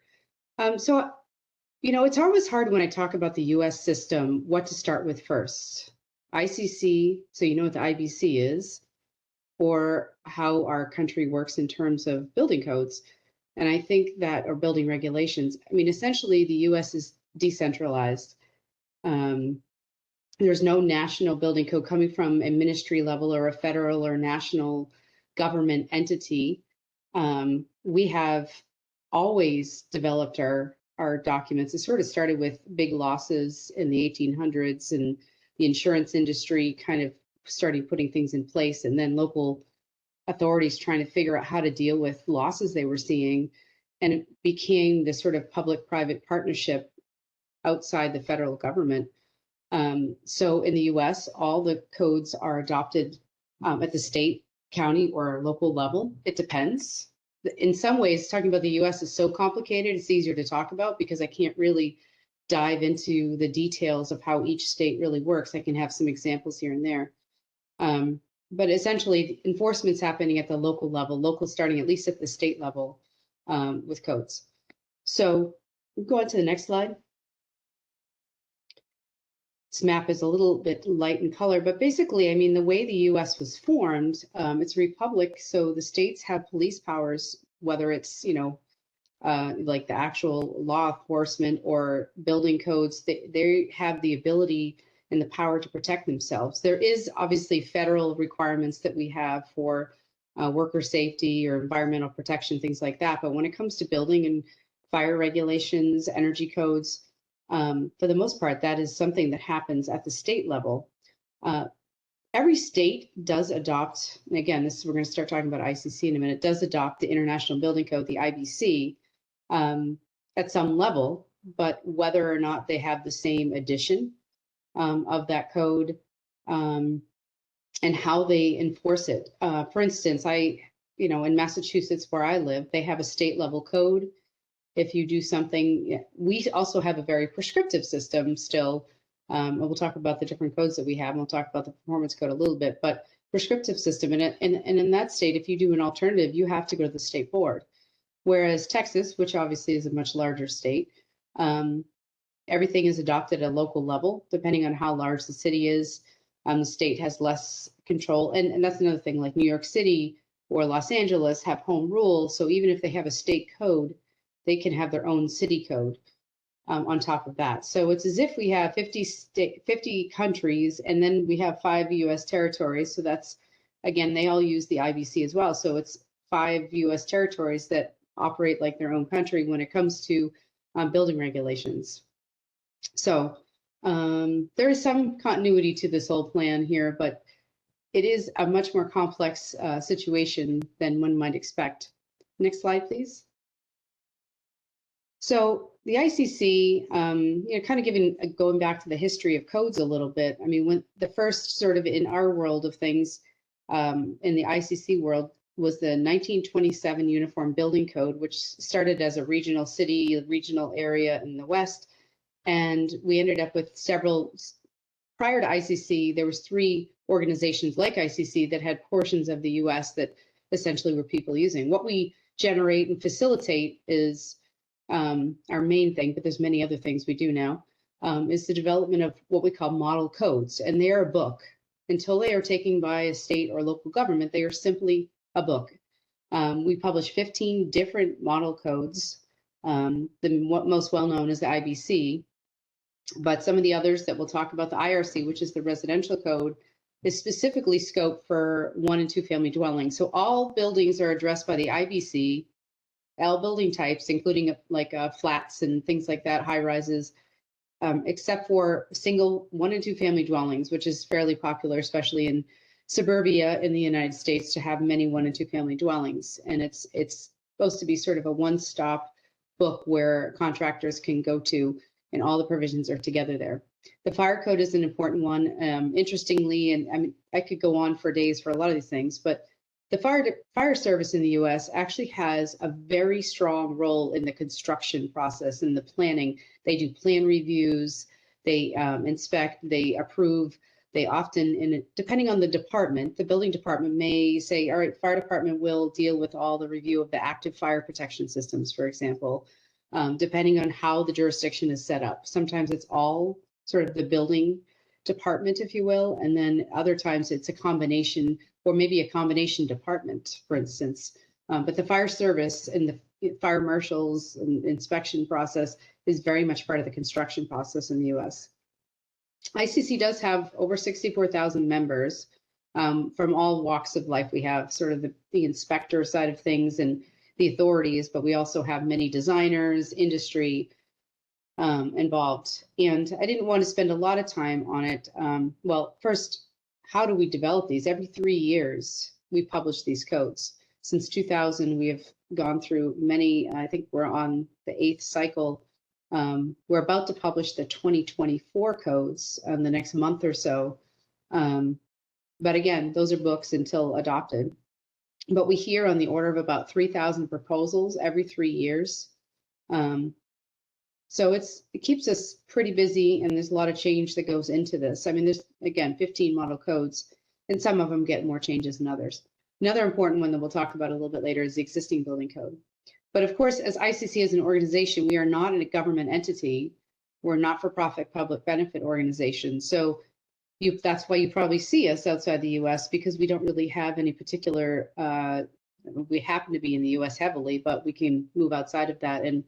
So, you know, it's always hard when I talk about the US system, what to start with first. ICC, so you know what the IBC is, or how our country works in terms of building codes. And I think that, or building regulations, I mean, essentially the US is decentralized. There's no national building code coming from a ministry level or a federal or national government entity. We have always developed our documents. It sort of started with big losses in the 1800s and the insurance industry kind of started putting things in place, and then local authorities trying to figure out how to deal with losses they were seeing. And it became this sort of public-private partnership outside the federal government. So in the US, all the codes are adopted at the state, county, or local level. It depends. In some ways, talking about the US is so complicated, it's easier to talk about because I can't really dive into the details of how each state really works. I can have some examples here and there. But essentially, enforcement's happening at the local level, local starting at least at the state level with codes. So we'll go on to the next slide. This map is a little bit light in color, but basically, I mean, the way the US was formed, it's a republic, so the states have police powers, whether it's, you know, like the actual law enforcement or building codes, they have the ability and the power to protect themselves. There is obviously federal requirements that we have for worker safety or environmental protection, things like that. But when it comes to building and fire regulations, energy codes, for the most part, that is something that happens at the state level. Every state does adopt, and again, this is, we're going to start talking about ICC in a minute, does adopt the International Building Code, the IBC, at some level, but whether or not they have the same edition of that code and how they enforce it. For instance, you know, in Massachusetts where I live, they have a state level code. If you do something, we also have a very prescriptive system still. And we'll talk about the different codes that we have, and we'll talk about the performance code a little bit, but prescriptive system. And in that state, if you do an alternative, you have to go to the state board. Whereas Texas, which obviously is a much larger state, everything is adopted at a local level, depending on how large the city is. The state has less control. And that's another thing, like New York City or Los Angeles have home rule. So even if they have a state code, they can have their own city code on top of that. So it's as if we have 50 countries, and then we have 5 US territories. So that's, again, they all use the IBC as well. So it's 5 US territories that operate like their own country when it comes to building regulations. So there is some continuity to this whole plan here, but it is a much more complex situation than one might expect. Next slide, please. So the ICC, you know, kind of going back to the history of codes a little bit. I mean, when the first sort of in our world of things, in the ICC world, was the 1927 Uniform Building Code, which started as a regional city, a regional area in the West. And we ended up with several, prior to ICC, there was 3 organizations like ICC that had portions of the US that essentially were people using. What we generate and facilitate is our main thing, but there's many other things we do now. is the development of what we call model codes, and they are a book. Until they are taken by a state or local government, they are simply a book. We publish 15 different model codes. The most well-known is the IBC, but some of the others that we'll talk about, the IRC, which is the residential code, is specifically scoped for 1 and 2 family dwellings. So all buildings are addressed by the IBC, all building types, including flats and things like that, high rises, except for single 1 and 2 family dwellings, which is fairly popular, especially in suburbia in the United States, to have many 1 and 2 family dwellings. And it's supposed to be sort of a one-stop book where contractors can go to, and all the provisions are together there. The fire code is an important one. Interestingly, and I mean, I could go on for days for a lot of these things, but the fire service in the U.S. actually has a very strong role in the construction process and the planning. They do plan reviews, they inspect, they approve. They often, depending on the department, the building department may say, all right, fire department will deal with all the review of the active fire protection systems, for example, depending on how the jurisdiction is set up. Sometimes it's all sort of the building department, if you will, and then other times it's a combination, or maybe a combination department, for instance. But the fire service and the fire marshals and inspection process is very much part of the construction process in the U.S. ICC does have over 64,000 members from all walks of life. We have sort of the inspector side of things and the authorities, but we also have many designers, industry involved. And I didn't want to spend a lot of time on it. Well, first, how do we develop these? Every 3 years, we publish these codes. Since 2000, we have gone through many. I think we're on the 8th cycle. We're about to publish the 2024 codes in the next month or so. But again, those are books until adopted. But we hear on the order of about 3,000 proposals every 3 years. So it keeps us pretty busy, and there's a lot of change that goes into this. I mean, there's, again, 15 model codes, and some of them get more changes than others. Another important one that we'll talk about a little bit later is the existing building code. But of course, as ICC as an organization, we are not a government entity. We're a not-for-profit public benefit organization. So that's why you probably see us outside the US, because we don't really have any particular, we happen to be in the US heavily, but we can move outside of that. And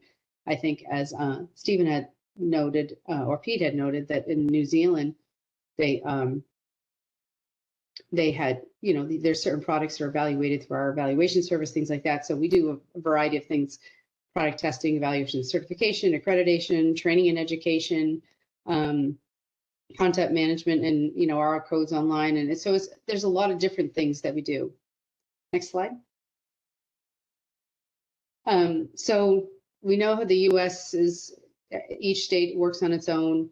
I think as Stephen had noted, or Pete had noted, that in New Zealand, they had, you know, there's certain products that are evaluated through our evaluation service, things like that. So we do a variety of things: product testing, evaluation, certification, accreditation, training and education, content management, and, you know, our codes online. And so there's a lot of different things that we do. Next slide. So we know how the US is, each state works on its own.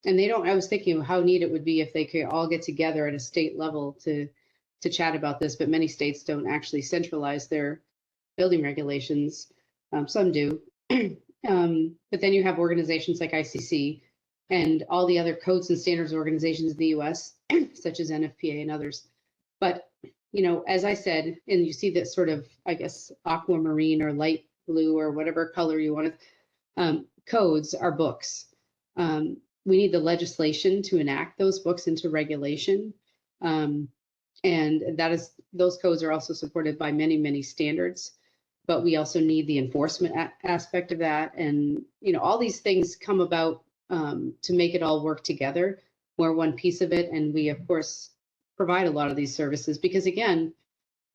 And they don't, I was thinking of how neat it would be if they could all get together at a state level to chat about this, but many states don't actually centralize their building regulations. Some do. But then you have organizations like ICC and all the other codes and standards organizations in the US, such as NFPA and others. But, you know, as I said, and you see that sort of, I guess, aquamarine or light blue or whatever color you want to, codes are books. We need the legislation to enact those books into regulation. And those codes are also supported by many, many standards, but we also need the enforcement aspect of that. And, you know, all these things come about to make it all work together. We're one piece of it. And we, of course, provide a lot of these services because, again,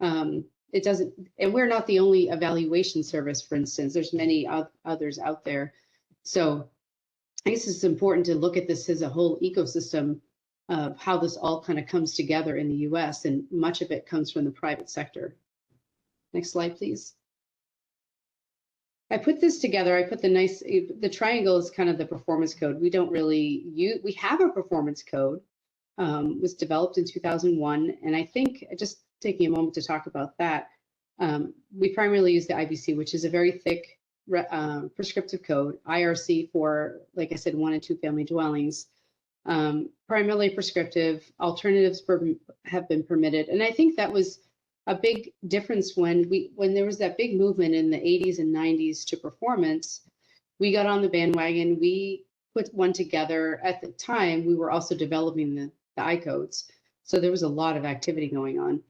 it doesn't, and we're not the only evaluation service, for instance. There's many others out there. So I guess it's important to look at this as a whole ecosystem of how this all kind of comes together in the US, and much of it comes from the private sector. Next slide, please. I put this together. I put the triangle is kind of the performance code. We don't really use, we have a performance code, was developed in 2001. And I think, just taking a moment to talk about that, we primarily use the IBC, which is a very thick prescriptive code, IRC for, like I said, 1 and 2 family dwellings, primarily prescriptive. Alternatives have been permitted. And I think that was a big difference when there was that big movement in the 80s and 90s to performance. we got on the bandwagon. We put one together. At the time, we were also developing the I-codes. So there was a lot of activity going on.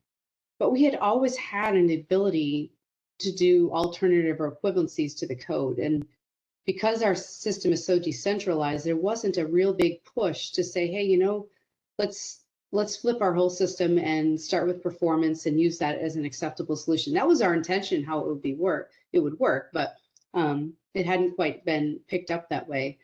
But we had always had an ability to do alternative or equivalencies to the code. And because our system is so decentralized, there wasn't a real big push to say, hey, let's flip our whole system and start with performance and use that as an acceptable solution. That was our intention, how it would work, but it hadn't quite been picked up that way.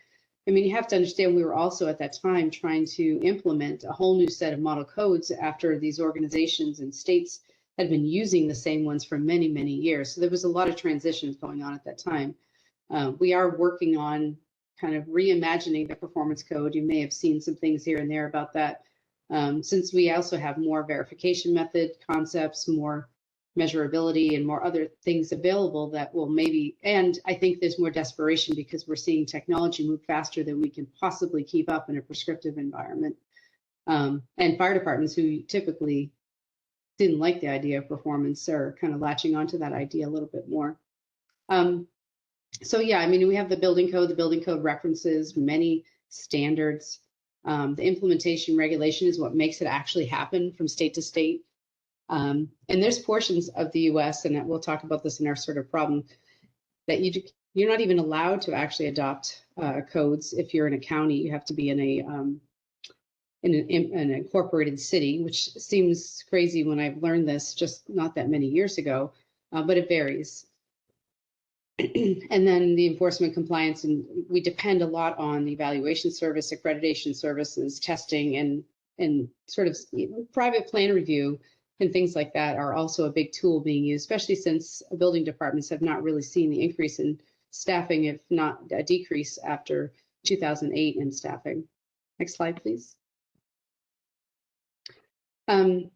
I mean, you have to understand, we were also at that time trying to implement a whole new set of model codes after these organizations and states had been using the same ones for many, many years. So there was a lot of transitions going on at that time. We are working on kind of reimagining the performance code. You may have seen some things here and there about that. Since we also have more verification method concepts, more measurability, and more other things available that will maybe, and I think there's more desperation because we're seeing technology move faster than we can possibly keep up in a prescriptive environment. And fire departments who typically didn't like the idea of performance are kind of latching onto that idea a little bit more. So yeah, I mean, we have the building code references many standards. The implementation regulation is what makes it actually happen from state to state. And there's portions of the US, and we'll talk about this in our sort of problem, that you're not even allowed to actually adopt codes if you're in a county. You have to be in an incorporated city, which seems crazy when I've learned this just not that many years ago, but it varies. And then the enforcement compliance, and we depend a lot on the evaluation service, accreditation services, testing, and sort of private plan review and things like that are also a big tool being used, especially since building departments have not really seen the increase in staffing, if not a decrease after 2008 in staffing. Next slide, please. Well,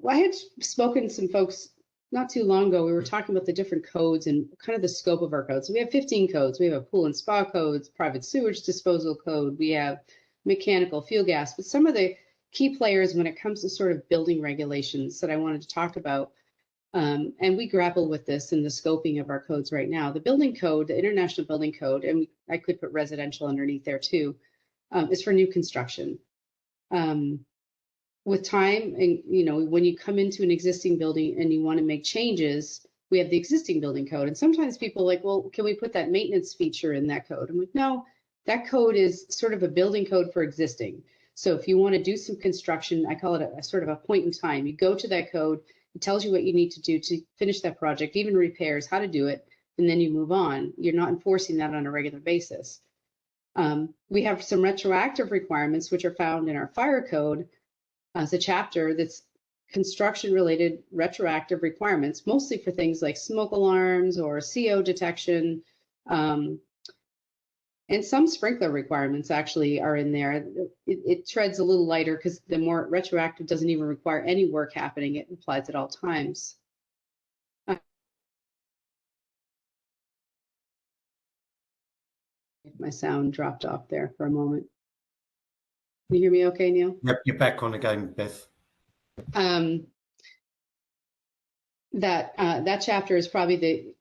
I had spoken to some folks not too long ago. We were talking about the different codes and kind of the scope of our codes. So we have 15 codes. We have a pool and spa codes, private sewage disposal code. We have mechanical, fuel gas, but some of the key players when it comes to sort of building regulations that I wanted to talk about, and we grapple with this in the scoping of our codes right now. The building code, the International Building Code, and I could put residential underneath there too, is for new construction. With time, and when you come into an existing building and you want to make changes, we have the existing building code. And sometimes people are like, well, can we put that maintenance feature in that code? I'm like, no, that code is sort of a building code for existing. So if you want to do some construction, I call it a sort of a point in time. You go to that code, it tells you what you need to do to finish that project, even repairs, how to do it, and then you move on. You're not enforcing that on a regular basis. We have some retroactive requirements, which are found in our fire code as a chapter that's construction-related retroactive requirements, mostly for things like smoke alarms or CO detection. And some sprinkler requirements actually are in there. It treads a little lighter because the more retroactive doesn't even require any work happening. It applies at all times. My sound dropped off there for a moment. Can you hear me okay, Neil? Yep, you're back on again, Beth. That chapter is probably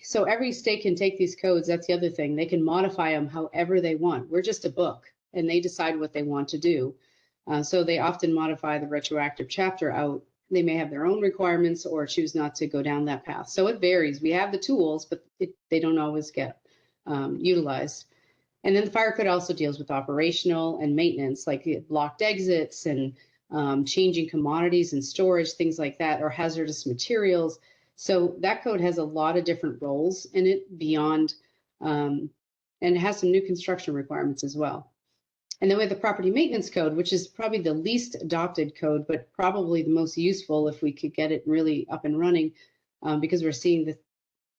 so every state can take these codes. That's the other thing. They can modify them however they want. We're just a book and they decide what they want to do. So they often modify the retroactive chapter out. They may have their own requirements or choose not to go down that path. So it varies. We have the tools, but they don't always get utilized. And then the fire code also deals with operational and maintenance, like blocked exits and changing commodities and storage, things like that, or hazardous materials. So that code has a lot of different roles in it beyond, and it has some new construction requirements as well. And then we have the property maintenance code, which is probably the least adopted code, but probably the most useful if we could get it really up and running, because we're seeing that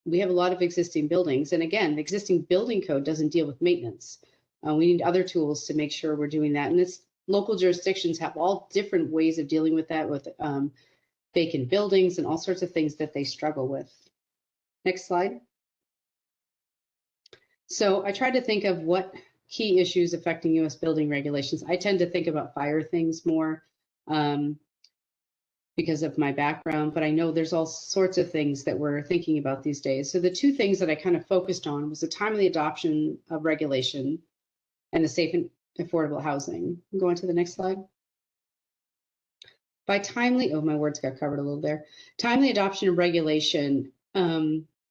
we have a lot of existing buildings. And again, the existing building code doesn't deal with maintenance. We need other tools to make sure we're doing that. And it's local jurisdictions have all different ways of dealing with that, with vacant buildings and all sorts of things that they struggle with. Next slide. So I tried to think of what key issues affecting U.S. building regulations. I tend to think about fire things more. because of my background, but I know there's all sorts of things that we're thinking about these days. So the two things that I kind of focused on was the timely adoption of regulation and the safe and affordable housing. Go on to the next slide. By timely, oh, my words got covered a little there. Timely adoption of regulation.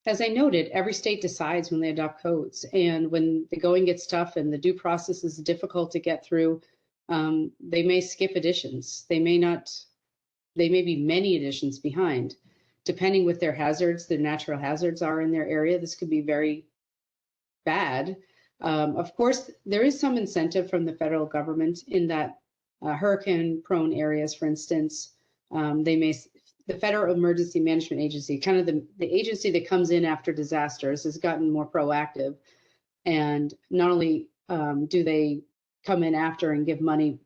As I noted, every state decides when they adopt codes, and when the going gets tough and the due process is difficult to get through, they may skip additions. They may not. They may be many additions behind, depending what their hazards, their natural hazards are in their area. This could be very bad. Of course, there is some incentive from the federal government in that hurricane-prone areas, for instance, the Federal Emergency Management Agency, kind of the agency that comes in after disasters, has gotten more proactive. And not only do they come in after and give money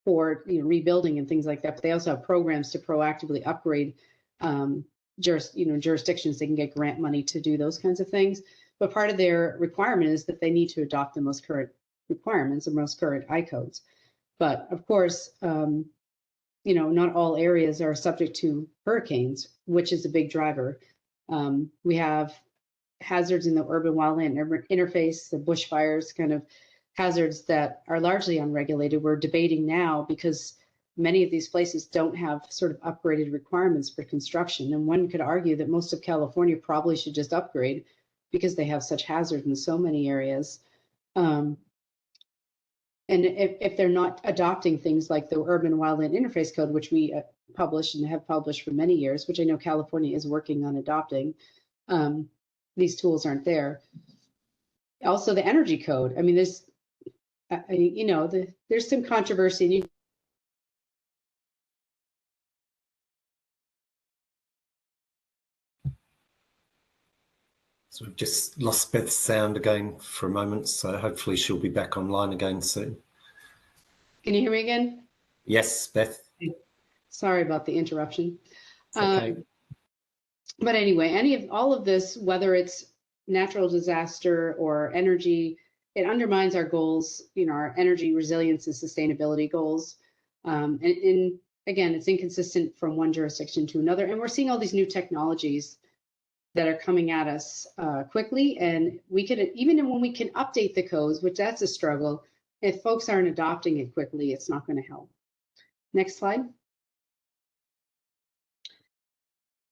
for rebuilding and things like that, but they also have programs to proactively upgrade jurisdictions. They can get grant money to do those kinds of things. But part of their requirement is that they need to adopt the most current requirements, the most current I-codes. But of course, not all areas are subject to hurricanes, which is a big driver. We have hazards in the urban wildland interface, the bushfires, kind of hazards that are largely unregulated. We're debating now because many of these places don't have sort of upgraded requirements for construction. And one could argue that most of California probably should just upgrade because they have such hazards in so many areas. And if they're not adopting things like the Urban Wildland Interface Code, which we published and have published for many years, which I know California is working on adopting, these tools aren't there. Also, the Energy Code. I mean, there's some controversy. So we've just lost Beth's sound again for a moment, so hopefully she'll be back online again soon. Can you hear me again? Yes, Beth. Sorry about the interruption. Okay. But anyway, all of this, whether it's natural disaster or energy, it undermines our goals, our energy resilience and sustainability goals. And again, it's inconsistent from one jurisdiction to another. And we're seeing all these new technologies that are coming at us quickly. And we could, even when we can update the codes, which that's a struggle, if folks aren't adopting it quickly, it's not going to help. Next slide.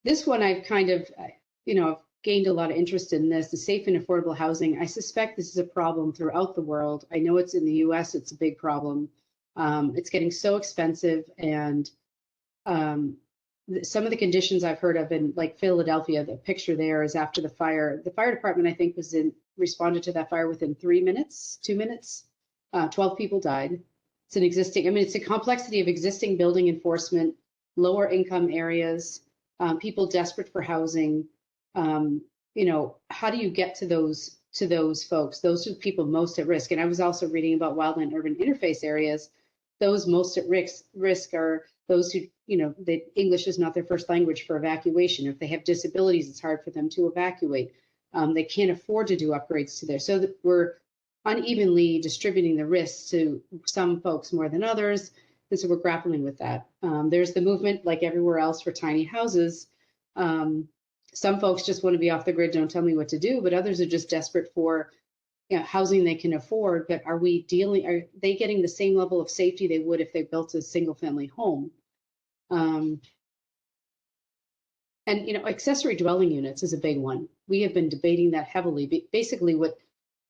This one I've kind of, I've gained a lot of interest in this, the safe and affordable housing. I suspect this is a problem throughout the world. I know it's in the US, it's a big problem. It's getting so expensive, and some of the conditions I've heard of in like Philadelphia, the picture there is after the fire. The fire department, I think, responded to that fire within 2 minutes. 12 people died. It's it's a complexity of existing building enforcement, lower income areas, people desperate for housing. How do you get to those folks? Those are the people most at risk. And I was also reading about wildland urban interface areas. Those most at risk are those who, the English is not their first language for evacuation. If they have disabilities, it's hard for them to evacuate. They can't afford to do upgrades to there. So that we're unevenly distributing the risks to some folks more than others. And so we're grappling with that. There's the movement, like everywhere else, for tiny houses. Some folks just want to be off the grid, don't tell me what to do, but others are just desperate for housing they can afford. But are they getting the same level of safety they would if they built a single family home? And accessory dwelling units is a big one. We have been debating that heavily. Basically,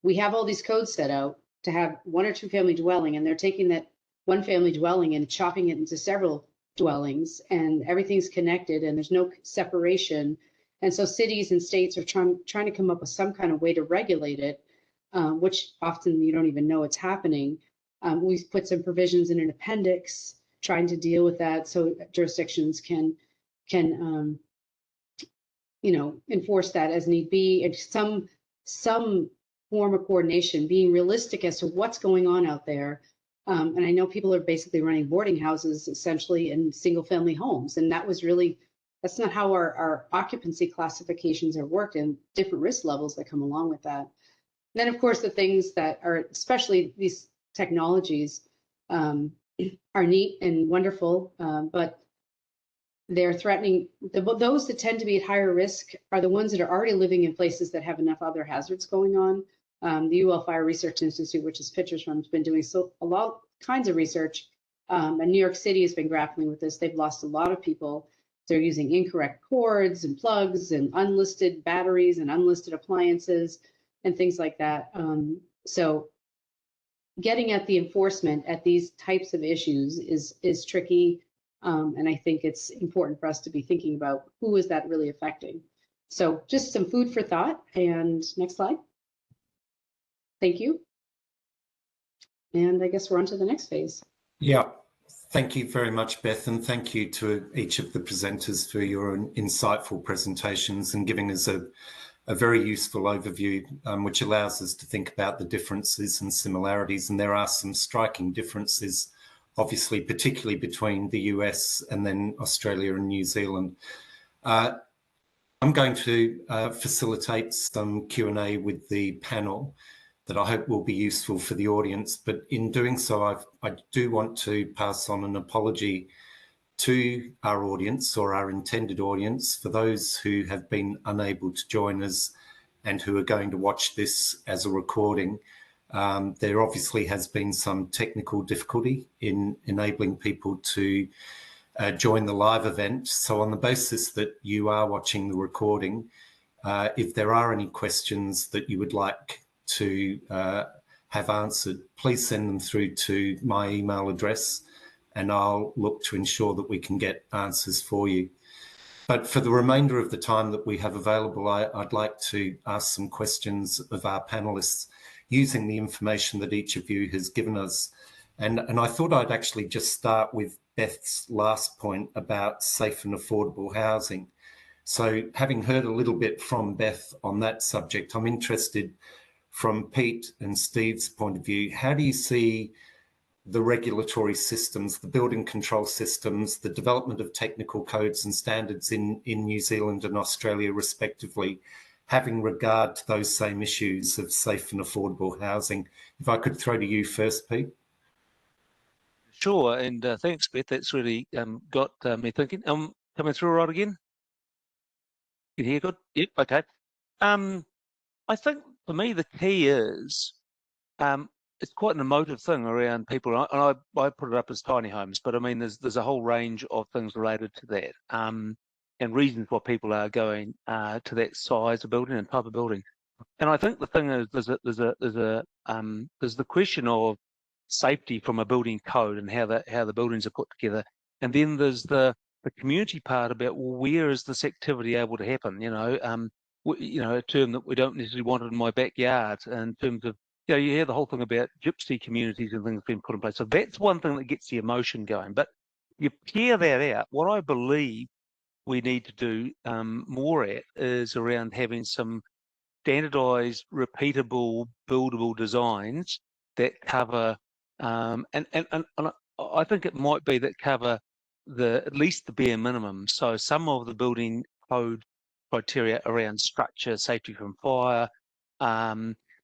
we have all these codes set out to have 1 or 2 family dwelling, and they're taking that 1 family dwelling and chopping it into several dwellings, and everything's connected and there's no separation. And so cities and states are trying to come up with some kind of way to regulate it, which often you don't even know it's happening. We've put some provisions in an appendix trying to deal with that, so jurisdictions can enforce that as need be, and some form of coordination, being realistic as to what's going on out there. And I know people are basically running boarding houses essentially in single family homes, and that's not how our occupancy classifications are worked, and different risk levels that come along with that. And then of course the things that are, especially these technologies, are neat and wonderful, but they're threatening, those that tend to be at higher risk are the ones that are already living in places that have enough other hazards going on. The UL Fire Research Institute, which is pictures from, has been doing kinds of research. And New York City has been grappling with this. They've lost a lot of people. They're using incorrect cords and plugs and unlisted batteries and unlisted appliances and things like that. So getting at the enforcement at these types of issues is tricky. And I think it's important for us to be thinking about who is that really affecting. So just some food for thought. And next slide. Thank you. And I guess we're on to the next phase. Yeah, thank you very much, Beth, and thank you to each of the presenters for your insightful presentations and giving us a very useful overview, which allows us to think about the differences and similarities. And there are some striking differences, obviously, particularly between the US and then Australia and New Zealand. I'm going to facilitate some Q&A with the panel that I hope will be useful for the audience. But in doing so, I do want to pass on an apology to our audience or our intended audience for those who have been unable to join us and who are going to watch this as a recording. There obviously has been some technical difficulty in enabling people to join the live event. So on the basis that you are watching the recording, if there are any questions that you would like to have answered, please send them through to my email address and I'll look to ensure that we can get answers for you. But for the remainder of the time that we have available, I'd like to ask some questions of our panelists using the information that each of you has given us. And I thought I'd actually just start with Beth's last point about safe and affordable housing. So having heard a little bit from Beth on that subject, I'm interested from Pete and Steve's point of view, how do you see the regulatory systems, the building control systems, the development of technical codes and standards in New Zealand and Australia respectively, having regard to those same issues of safe and affordable housing? If I could throw to you first, Pete. Sure, and thanks, Beth. That's really got me thinking. Coming through right again? You hear good? Yep, okay. I think for me the key is it's quite an emotive thing around people, and I put it up as tiny homes, but I mean there's a whole range of things related to that, and reasons why people are going to that size of building and type of building. And I think the thing is there's the question of safety from a building code and how the buildings are put together, and then there's the community part about, well, where is this activity able to happen? A term that we don't necessarily want in my backyard, in terms of, you hear the whole thing about gypsy communities and things being put in place. So that's one thing that gets the emotion going. But you pair that out, what I believe we need to do more at is around having some standardized, repeatable, buildable designs that cover, and I think it might be that cover at least the bare minimum. So some of the building code criteria around structure, safety from fire.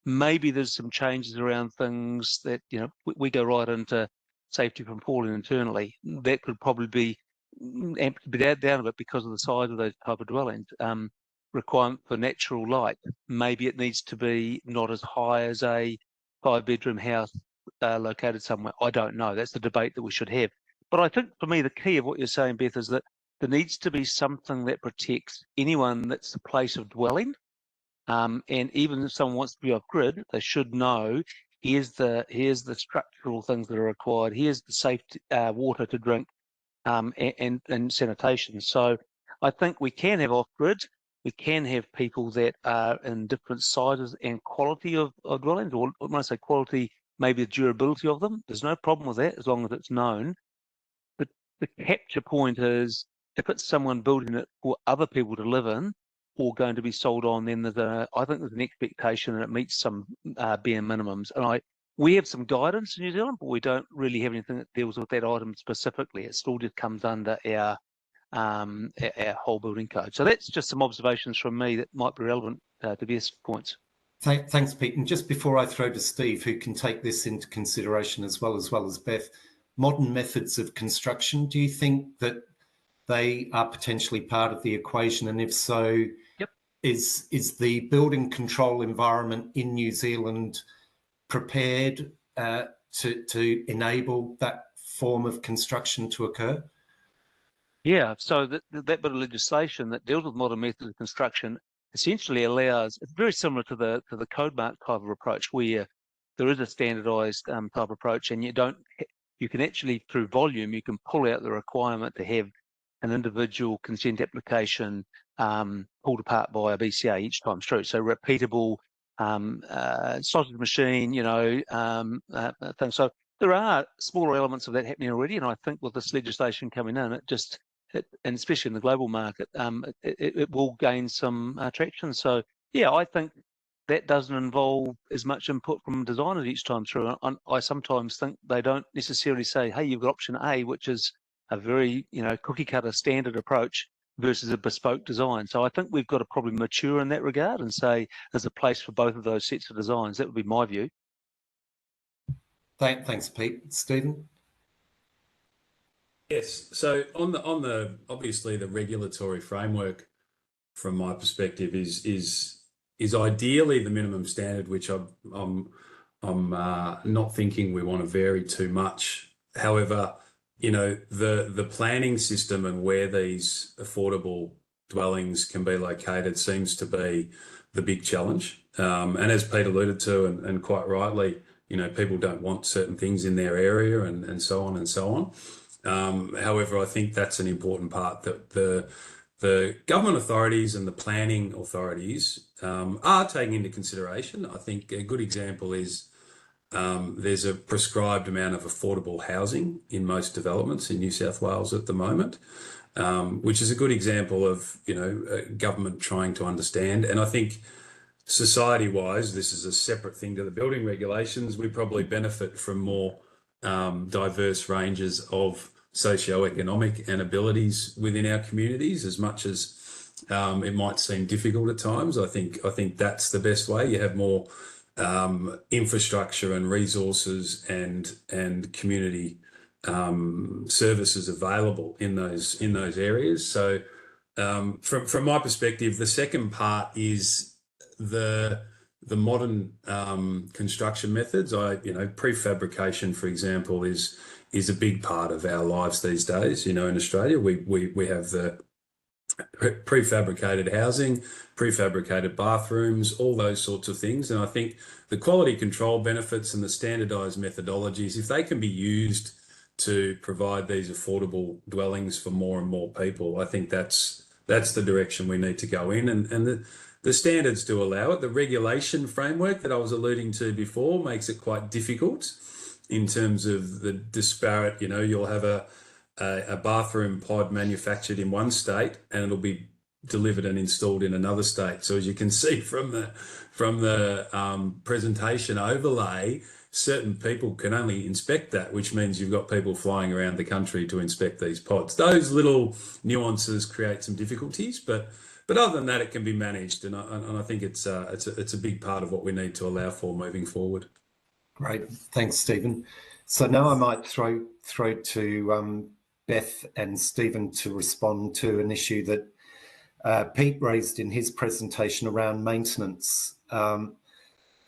Maybe there's some changes around things that, we go right into safety from falling internally. That could probably be amped down a bit because of the size of those type of dwellings. Requirement for natural light. Maybe it needs to be not as high as a 5-bedroom house located somewhere. I don't know. That's the debate that we should have. But I think for me, the key of what you're saying, Beth, is that there needs to be something that protects anyone that's the place of dwelling. And even if someone wants to be off grid, they should know here's the structural things that are required. Here's the safe water to drink, and sanitation. So I think we can have off grid. We can have people that are in different sizes and quality of dwellings, or when I say quality, maybe the durability of them. There's no problem with that as long as it's known. But the capture point is, if it's someone building it for other people to live in or going to be sold on, then I think there's an expectation that it meets some bare minimums. And we have some guidance in New Zealand, but we don't really have anything that deals with that item specifically. It still just comes under our whole building code. So that's just some observations from me that might be relevant to Beth's points. Thanks, Pete. And just before I throw to Steve, who can take this into consideration as well as Beth, modern methods of construction, do you think that they are potentially part of the equation? And if so, Yep. is the building control environment in New Zealand prepared to enable that form of construction to occur? Yeah, so that bit of legislation that deals with modern methods of construction essentially allows, it's very similar to the code mark type of approach, where there is a standardized type approach, and you can actually, through volume, you can pull out the requirement to have an individual consent application pulled apart by a BCA each time through. So repeatable sausage machine, things. So there are smaller elements of that happening already, and I think with this legislation coming in, and especially in the global market, it will gain some traction. So yeah, I think that doesn't involve as much input from designers each time through. I sometimes think they don't necessarily say, hey, you've got option A, which is a very cookie cutter standard approach, versus a bespoke design. So I think we've got to probably mature in that regard and say there's a place for both of those sets of designs. That would be my view. Thanks, Pete. Stephen? Yes. So on the obviously the regulatory framework, from my perspective, is ideally the minimum standard, which I'm not thinking we want to vary too much. However, the planning system and where these affordable dwellings can be located seems to be the big challenge. And as Pete alluded to, and quite rightly, people don't want certain things in their area, and so on and so on. However, I think that's an important part, that the government authorities and the planning authorities are taking into consideration. I think a good example is there's a prescribed amount of affordable housing in most developments in New South Wales at the moment, which is a good example of government trying to understand. And I think society-wise, this is a separate thing to the building regulations. We probably benefit from more diverse ranges of socioeconomic and abilities within our communities, as much as it might seem difficult at times. I think that's the best way. You have more infrastructure and resources and community services available in those areas. So from my perspective, the second part is the modern construction methods. Prefabrication, for example, is a big part of our lives these days. In Australia, we have the prefabricated housing, prefabricated bathrooms, all those sorts of things. And I think the quality control benefits and the standardized methodologies, if they can be used to provide these affordable dwellings for more and more people, I think that's the direction we need to go in. And the standards do allow it. The regulation framework that I was alluding to before makes it quite difficult in terms of the disparate, you'll have a bathroom pod manufactured in one state and it'll be delivered and installed in another state. So as you can see from the presentation overlay, certain people can only inspect that, which means you've got people flying around the country to inspect these pods. Those little nuances create some difficulties, but other than that, it can be managed, and I think it's a big part of what we need to allow for moving forward. Great, thanks, Stephen. So now I might throw to Beth and Stephen to respond to an issue that Pete raised in his presentation around maintenance, and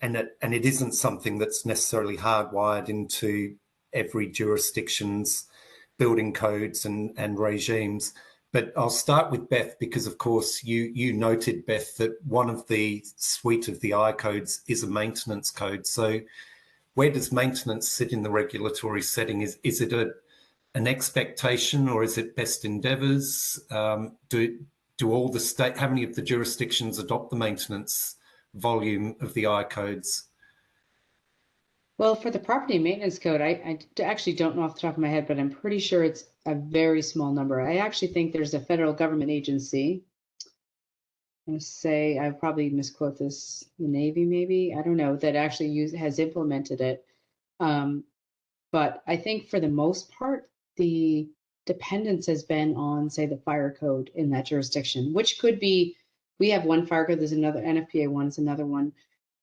it isn't something that's necessarily hardwired into every jurisdiction's building codes and regimes. But I'll start with Beth because, of course, you noted, Beth, that one of the suite of the I codes is a maintenance code. So where does maintenance sit in the regulatory setting? Is it an expectation, or is it best endeavours? Do all the state, how many of the jurisdictions adopt the maintenance volume of the I codes? Well, for the property maintenance code, I actually don't know off the top of my head, but I'm pretty sure it's a very small number. I actually think there's a federal government agency. I'm going to say, I probably misquote this, the Navy maybe, I don't know, that actually has implemented it. But I think for the most part, the dependence has been on, say, the fire code in that jurisdiction, which could be, we have one fire code, there's another, NFPA 1 is another one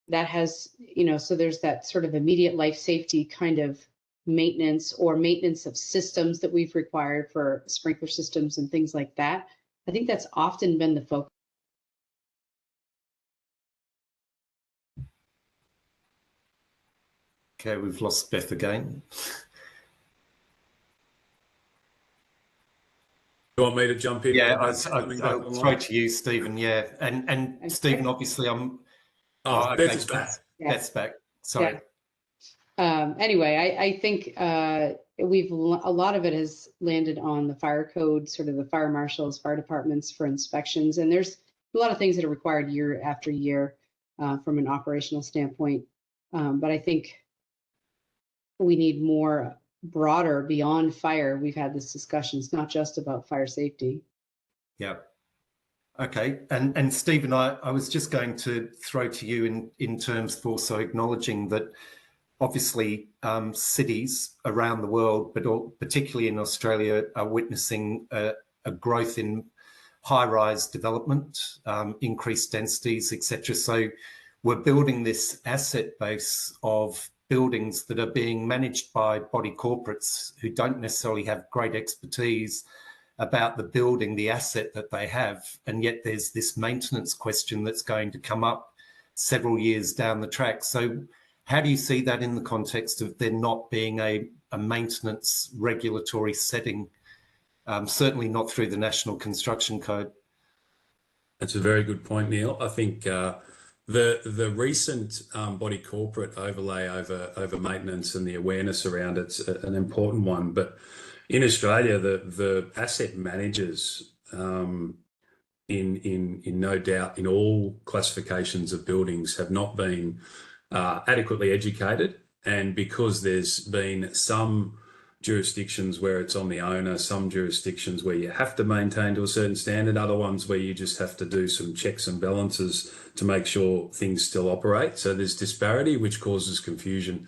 that has, so there's that sort of immediate life safety kind of maintenance or maintenance of systems that we've required for sprinkler systems and things like that. I think that's often been the focus. Okay, we've lost Beth again. You want me to jump in? Yeah, I'll throw to you, Stephen. Yeah, and Stephen, obviously, Beth is back. Beth's back. Sorry. Yeah. Anyway, I think a lot of it has landed on the fire code, sort of the fire marshals, fire departments for inspections, and there's a lot of things that are required year after year from an operational standpoint. But I think we need more broader beyond fire. We've had this discussion. It's not just about fire safety. Yeah. Okay. And Stephen, I was just going to throw to you in terms of also acknowledging that obviously cities around the world, but particularly in Australia, are witnessing a growth in high-rise development, increased densities, etc. So we're building this asset base of buildings that are being managed by body corporates who don't necessarily have great expertise about the building, the asset that they have. And yet there's this maintenance question that's going to come up several years down the track. So how do you see that in the context of there not being a maintenance regulatory setting, certainly not through the National Construction Code? That's a very good point, Neil. I think the recent body corporate overlay over maintenance and the awareness around it's an important one. But in Australia, the asset managers, in no doubt, in all classifications of buildings, have not been adequately educated. And because there's been some jurisdictions where it's on the owner, some jurisdictions where you have to maintain to a certain standard, other ones where you just have to do some checks and balances to make sure things still operate. So there's disparity, which causes confusion.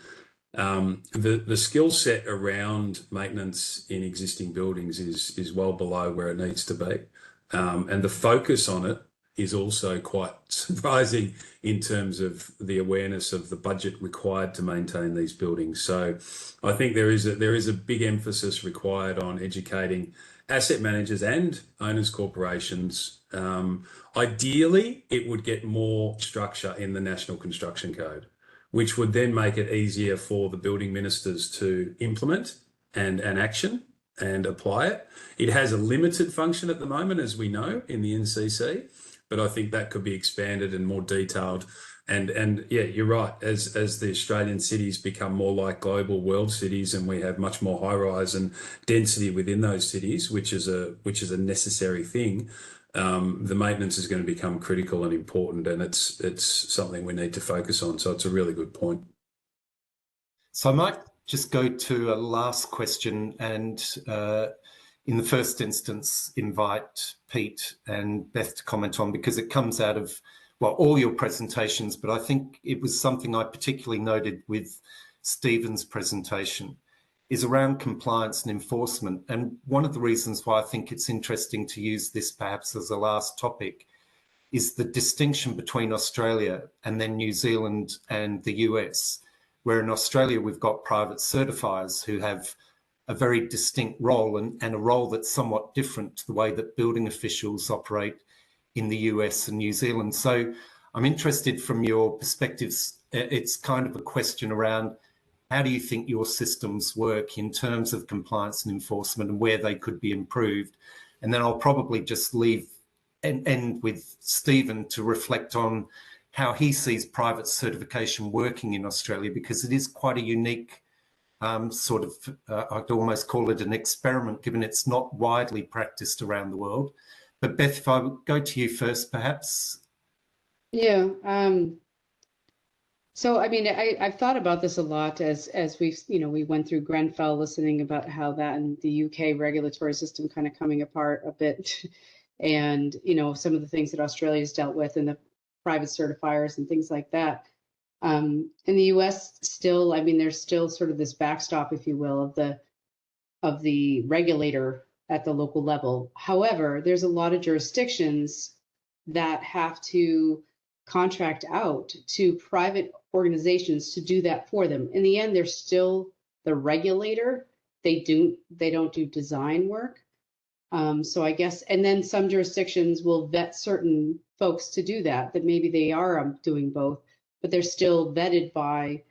The skill set around maintenance in existing buildings is well below where it needs to be. And the focus on it is also quite surprising in terms of the awareness of the budget required to maintain these buildings. So I think there is a big emphasis required on educating asset managers and owners corporations. Ideally, it would get more structure in the National Construction Code, which would then make it easier for the building ministers to implement and action and apply it. It has a limited function at the moment, as we know, in the NCC, but I think that could be expanded and more detailed. And yeah, you're right. As the Australian cities become more like global world cities, and we have much more high rise and density within those cities, which is a necessary thing, the maintenance is going to become critical and important, and it's something we need to focus on. So it's a really good point. So I might just go to a last question, and in the first instance, invite Pete and Beth to comment on, because it comes out of, well, all your presentations, but I think it was something I particularly noted with Stephen's presentation, is around compliance and enforcement. And one of the reasons why I think it's interesting to use this perhaps as a last topic is the distinction between Australia and then New Zealand and the US, where in Australia we've got private certifiers who have a very distinct role, and a role that's somewhat different to the way that building officials operate in the US and New Zealand. So I'm interested from your perspectives. It's kind of a question around how do you think your systems work in terms of compliance and enforcement and where they could be improved? And then I'll probably just leave and end with Stephen to reflect on how he sees private certification working in Australia, because it is quite a unique sort of, I'd almost call it an experiment, given it's not widely practiced around the world. But Beth, if I would go to you first, perhaps. Yeah. So, I mean, I've thought about this a lot as we went through Grenfell, listening about how that and the UK regulatory system kind of coming apart a bit, and, some of the things that Australia's dealt with and the private certifiers and things like that. In the US, still, I mean, there's still sort of this backstop, if you will, of the regulator at the local level. However, there's a lot of jurisdictions that have to contract out to private organizations to do that for them. In the end, they're still the regulator, they don't do design work. So I guess, and then some jurisdictions will vet certain folks to do that maybe they are doing both, but they're still vetted by,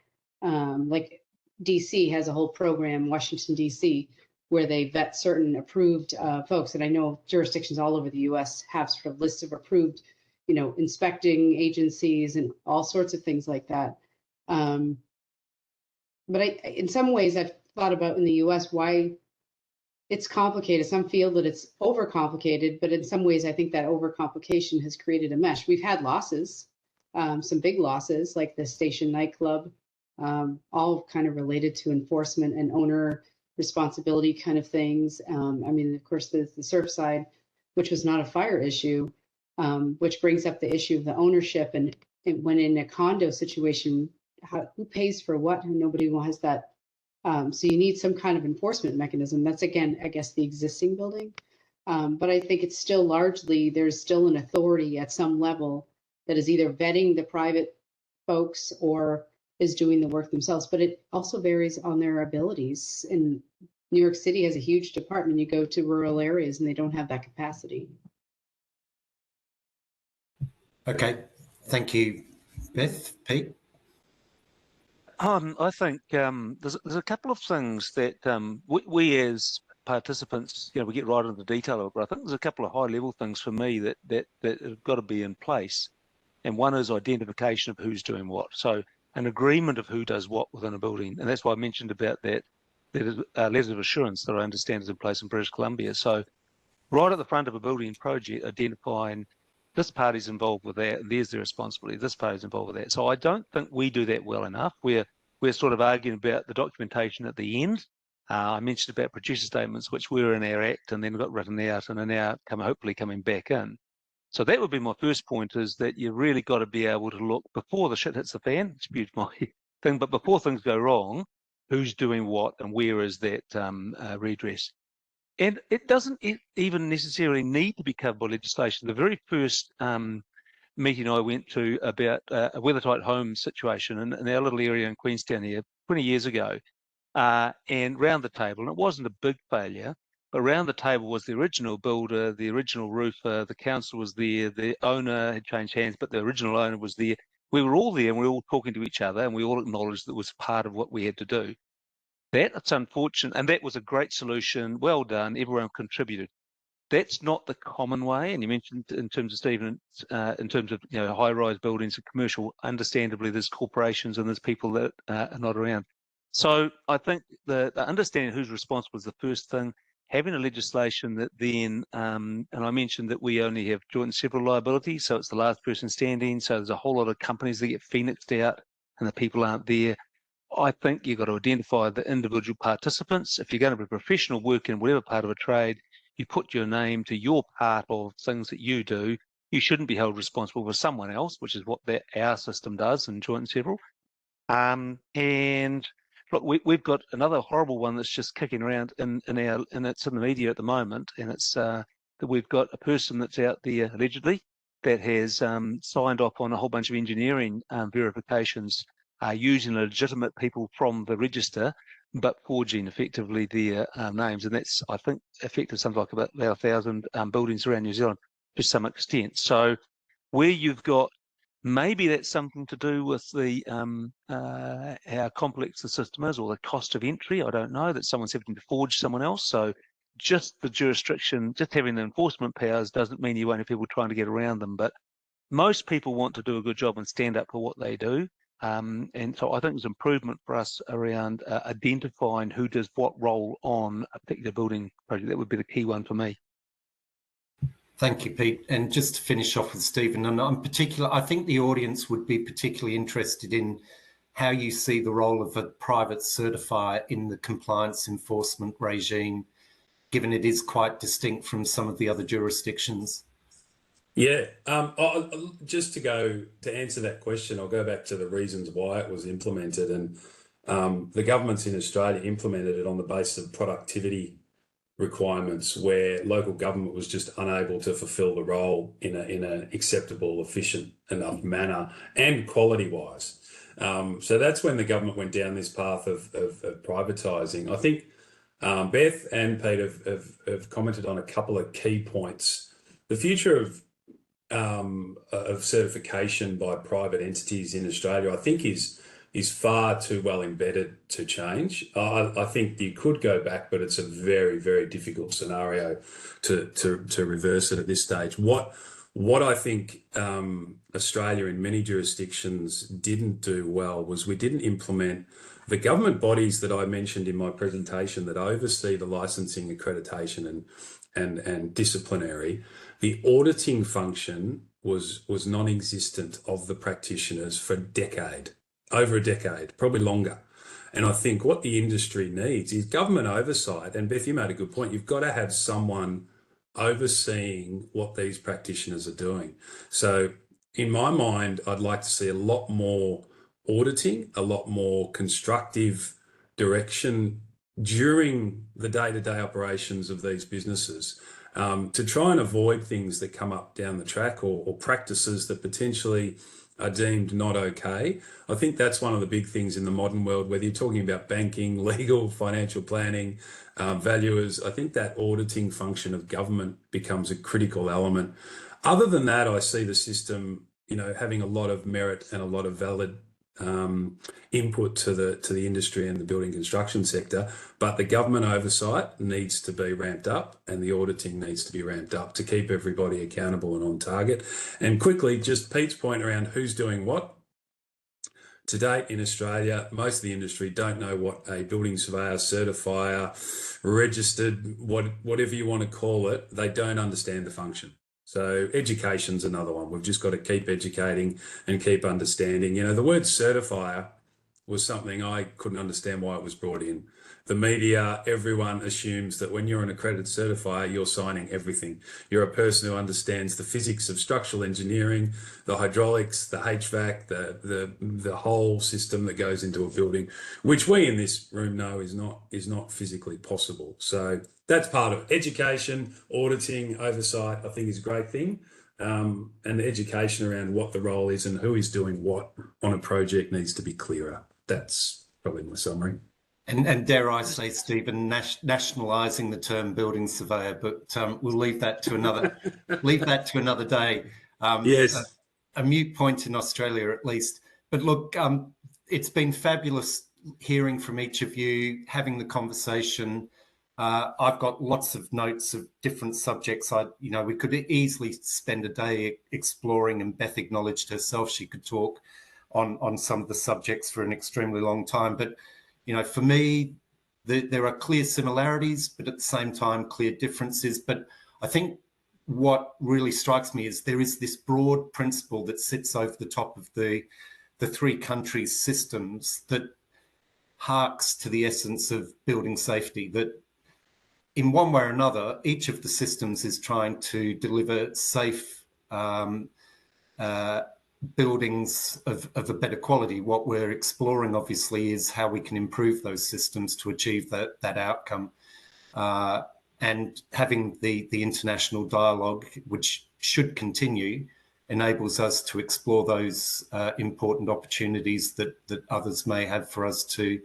like DC has a whole program, Washington, DC, where they vet certain approved folks. And I know jurisdictions all over the US have sort of lists of approved, inspecting agencies and all sorts of things like that. But in some ways, I've thought about in the US why it's complicated. Some feel that it's overcomplicated, but in some ways, I think that overcomplication has created a mesh. We've had losses, some big losses, like the Station nightclub, all kind of related to enforcement and owner responsibility kind of things. I mean, of course, the Surfside, which was not a fire issue, which brings up the issue of the ownership. And when in a condo situation, who pays for what? And nobody has that. So you need some kind of enforcement mechanism. That's, again, I guess, the existing building. But I think it's still largely, there's still an authority at some level that is either vetting the private folks or is doing the work themselves. But it also varies on their abilities. And New York City has a huge department. You go to rural areas and they don't have that capacity. Okay, thank you, Beth. Pete? I think there's a couple of things that we as participants, we get right into the detail of it, but I think there's a couple of high-level things for me that have got to be in place. And one is identification of who's doing what. So an agreement of who does what within a building. And that's why I mentioned about that letter of assurance that I understand is in place in British Columbia. So right at the front of a building project, identifying this party's involved with that, and there's the responsibility. This party's involved with that. So I don't think we do that well enough. We're sort of arguing about the documentation at the end. I mentioned about producer statements, which were in our act and then got written out and are now hopefully coming back in. So that would be my first point, is that you really got to be able to look before the shit hits the fan, excuse my thing, but before things go wrong, who's doing what and where is that redress. And it doesn't even necessarily need to be covered by legislation. The very first meeting I went to about a weathertight home situation in our little area in Queenstown here 20 years ago, and round the table, and it wasn't a big failure, but round the table was the original builder, the original roofer, the council was there, the owner had changed hands, but the original owner was there. We were all there and we were all talking to each other and we all acknowledged that it was part of what we had to do. That's unfortunate, and that was a great solution. Well done, everyone contributed. That's not the common way. And you mentioned in terms of Stephen, in terms of high-rise buildings and commercial. Understandably, there's corporations and there's people that are not around. So I think the understanding who's responsible is the first thing. Having a legislation that then, and I mentioned that we only have joint and several liability, so it's the last person standing. So there's a whole lot of companies that get phoenixed out, and the people aren't there. I think you've got to identify the individual participants. If you're going to be professional work in whatever part of a trade, you put your name to your part of things that you do. You shouldn't be held responsible for someone else, which is what our system does in joint and several. And look, we've got another horrible one that's just kicking around and it's in the media at the moment, and it's that we've got a person that's out there allegedly that has signed off on a whole bunch of engineering verifications using legitimate people from the register, but forging effectively their names. And that's, I think, affected something like about 1,000 buildings around New Zealand to some extent. So where you've got, maybe that's something to do with the how complex the system is, or the cost of entry. I don't know, that someone's having to forge someone else. So just the jurisdiction, just having the enforcement powers doesn't mean you won't have people trying to get around them. But most people want to do a good job and stand up for what they do. And so I think there's improvement for us around identifying who does what role on a particular building project. That would be the key one for me. Thank you, Pete. And just to finish off with Stephen, and I think the audience would be particularly interested in how you see the role of a private certifier in the compliance enforcement regime, given it is quite distinct from some of the other jurisdictions. Yeah, just to answer that question, I'll go back to the reasons why it was implemented. And the governments in Australia implemented it on the basis of productivity requirements where local government was just unable to fulfil the role in an acceptable, efficient enough manner and quality-wise. So that's when the government went down this path of privatising. I think Beth and Pete have commented on a couple of key points. The future of certification by private entities in Australia, I think, is far too well embedded to change. I think you could go back, but it's a very, very difficult scenario to reverse it at this stage. What I think Australia in many jurisdictions didn't do well was we didn't implement the government bodies that I mentioned in my presentation that oversee the licensing, accreditation and disciplinary. The auditing function was non-existent of the practitioners for over a decade, probably longer. And I think what the industry needs is government oversight. And Beth, you made a good point. You've got to have someone overseeing what these practitioners are doing. So in my mind, I'd like to see a lot more auditing, a lot more constructive direction during the day-to-day operations of these businesses, to try and avoid things that come up down the track or practices that potentially are deemed not okay. I think that's one of the big things in the modern world, whether you're talking about banking, legal, financial planning, valuers. I think that auditing function of government becomes a critical element. Other than that, I see the system, having a lot of merit and a lot of valid input to the industry and the building construction sector, but the government oversight needs to be ramped up and the auditing needs to be ramped up to keep everybody accountable and on target. And quickly, just Pete's point around who's doing what. To date in Australia, most of the industry don't know what a building surveyor, certifier, registered, whatever you want to call it, they don't understand the function. So education's another one. We've just got to keep educating and keep understanding. The word certifier was something I couldn't understand why it was brought in. The media, everyone assumes that when you're an accredited certifier, you're signing everything. You're a person who understands the physics of structural engineering, the hydraulics, the HVAC, the whole system that goes into a building, which we in this room know is not physically possible. So that's part of it. Education, auditing, oversight, I think is a great thing. And the education around what the role is and who is doing what on a project needs to be clearer. That's probably my summary. And dare I say, Stephen, nationalising the term building surveyor, but we'll leave that to another day. Yes, a mute point in Australia at least. But look, it's been fabulous hearing from each of you, having the conversation. I've got lots of notes of different subjects. We could easily spend a day exploring, and Beth acknowledged herself she could talk on some of the subjects for an extremely long time. But for me, there are clear similarities, but at the same time, clear differences. But I think what really strikes me is there is this broad principle that sits over the top of the three countries' systems that harks to the essence of building safety, that in one way or another, each of the systems is trying to deliver safe buildings of a better quality. What we're exploring, obviously, is how we can improve those systems to achieve that outcome. And having the international dialogue, which should continue, enables us to explore those important opportunities that others may have for us to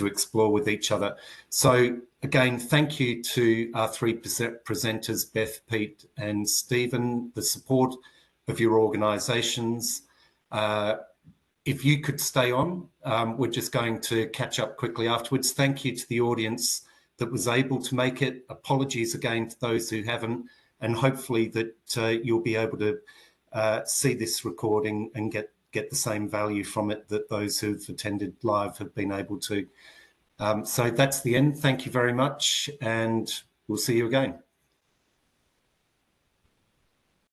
explore with each other. So again, thank you to our three presenters, Beth, Pete and Stephen, the support of your organisations. If you could stay on, we're just going to catch up quickly afterwards. Thank you to the audience that was able to make it. Apologies again to those who haven't, and hopefully that you'll be able to see this recording and get the same value from it that those who've attended live have been able to. So that's the end. Thank you very much, and we'll see you again.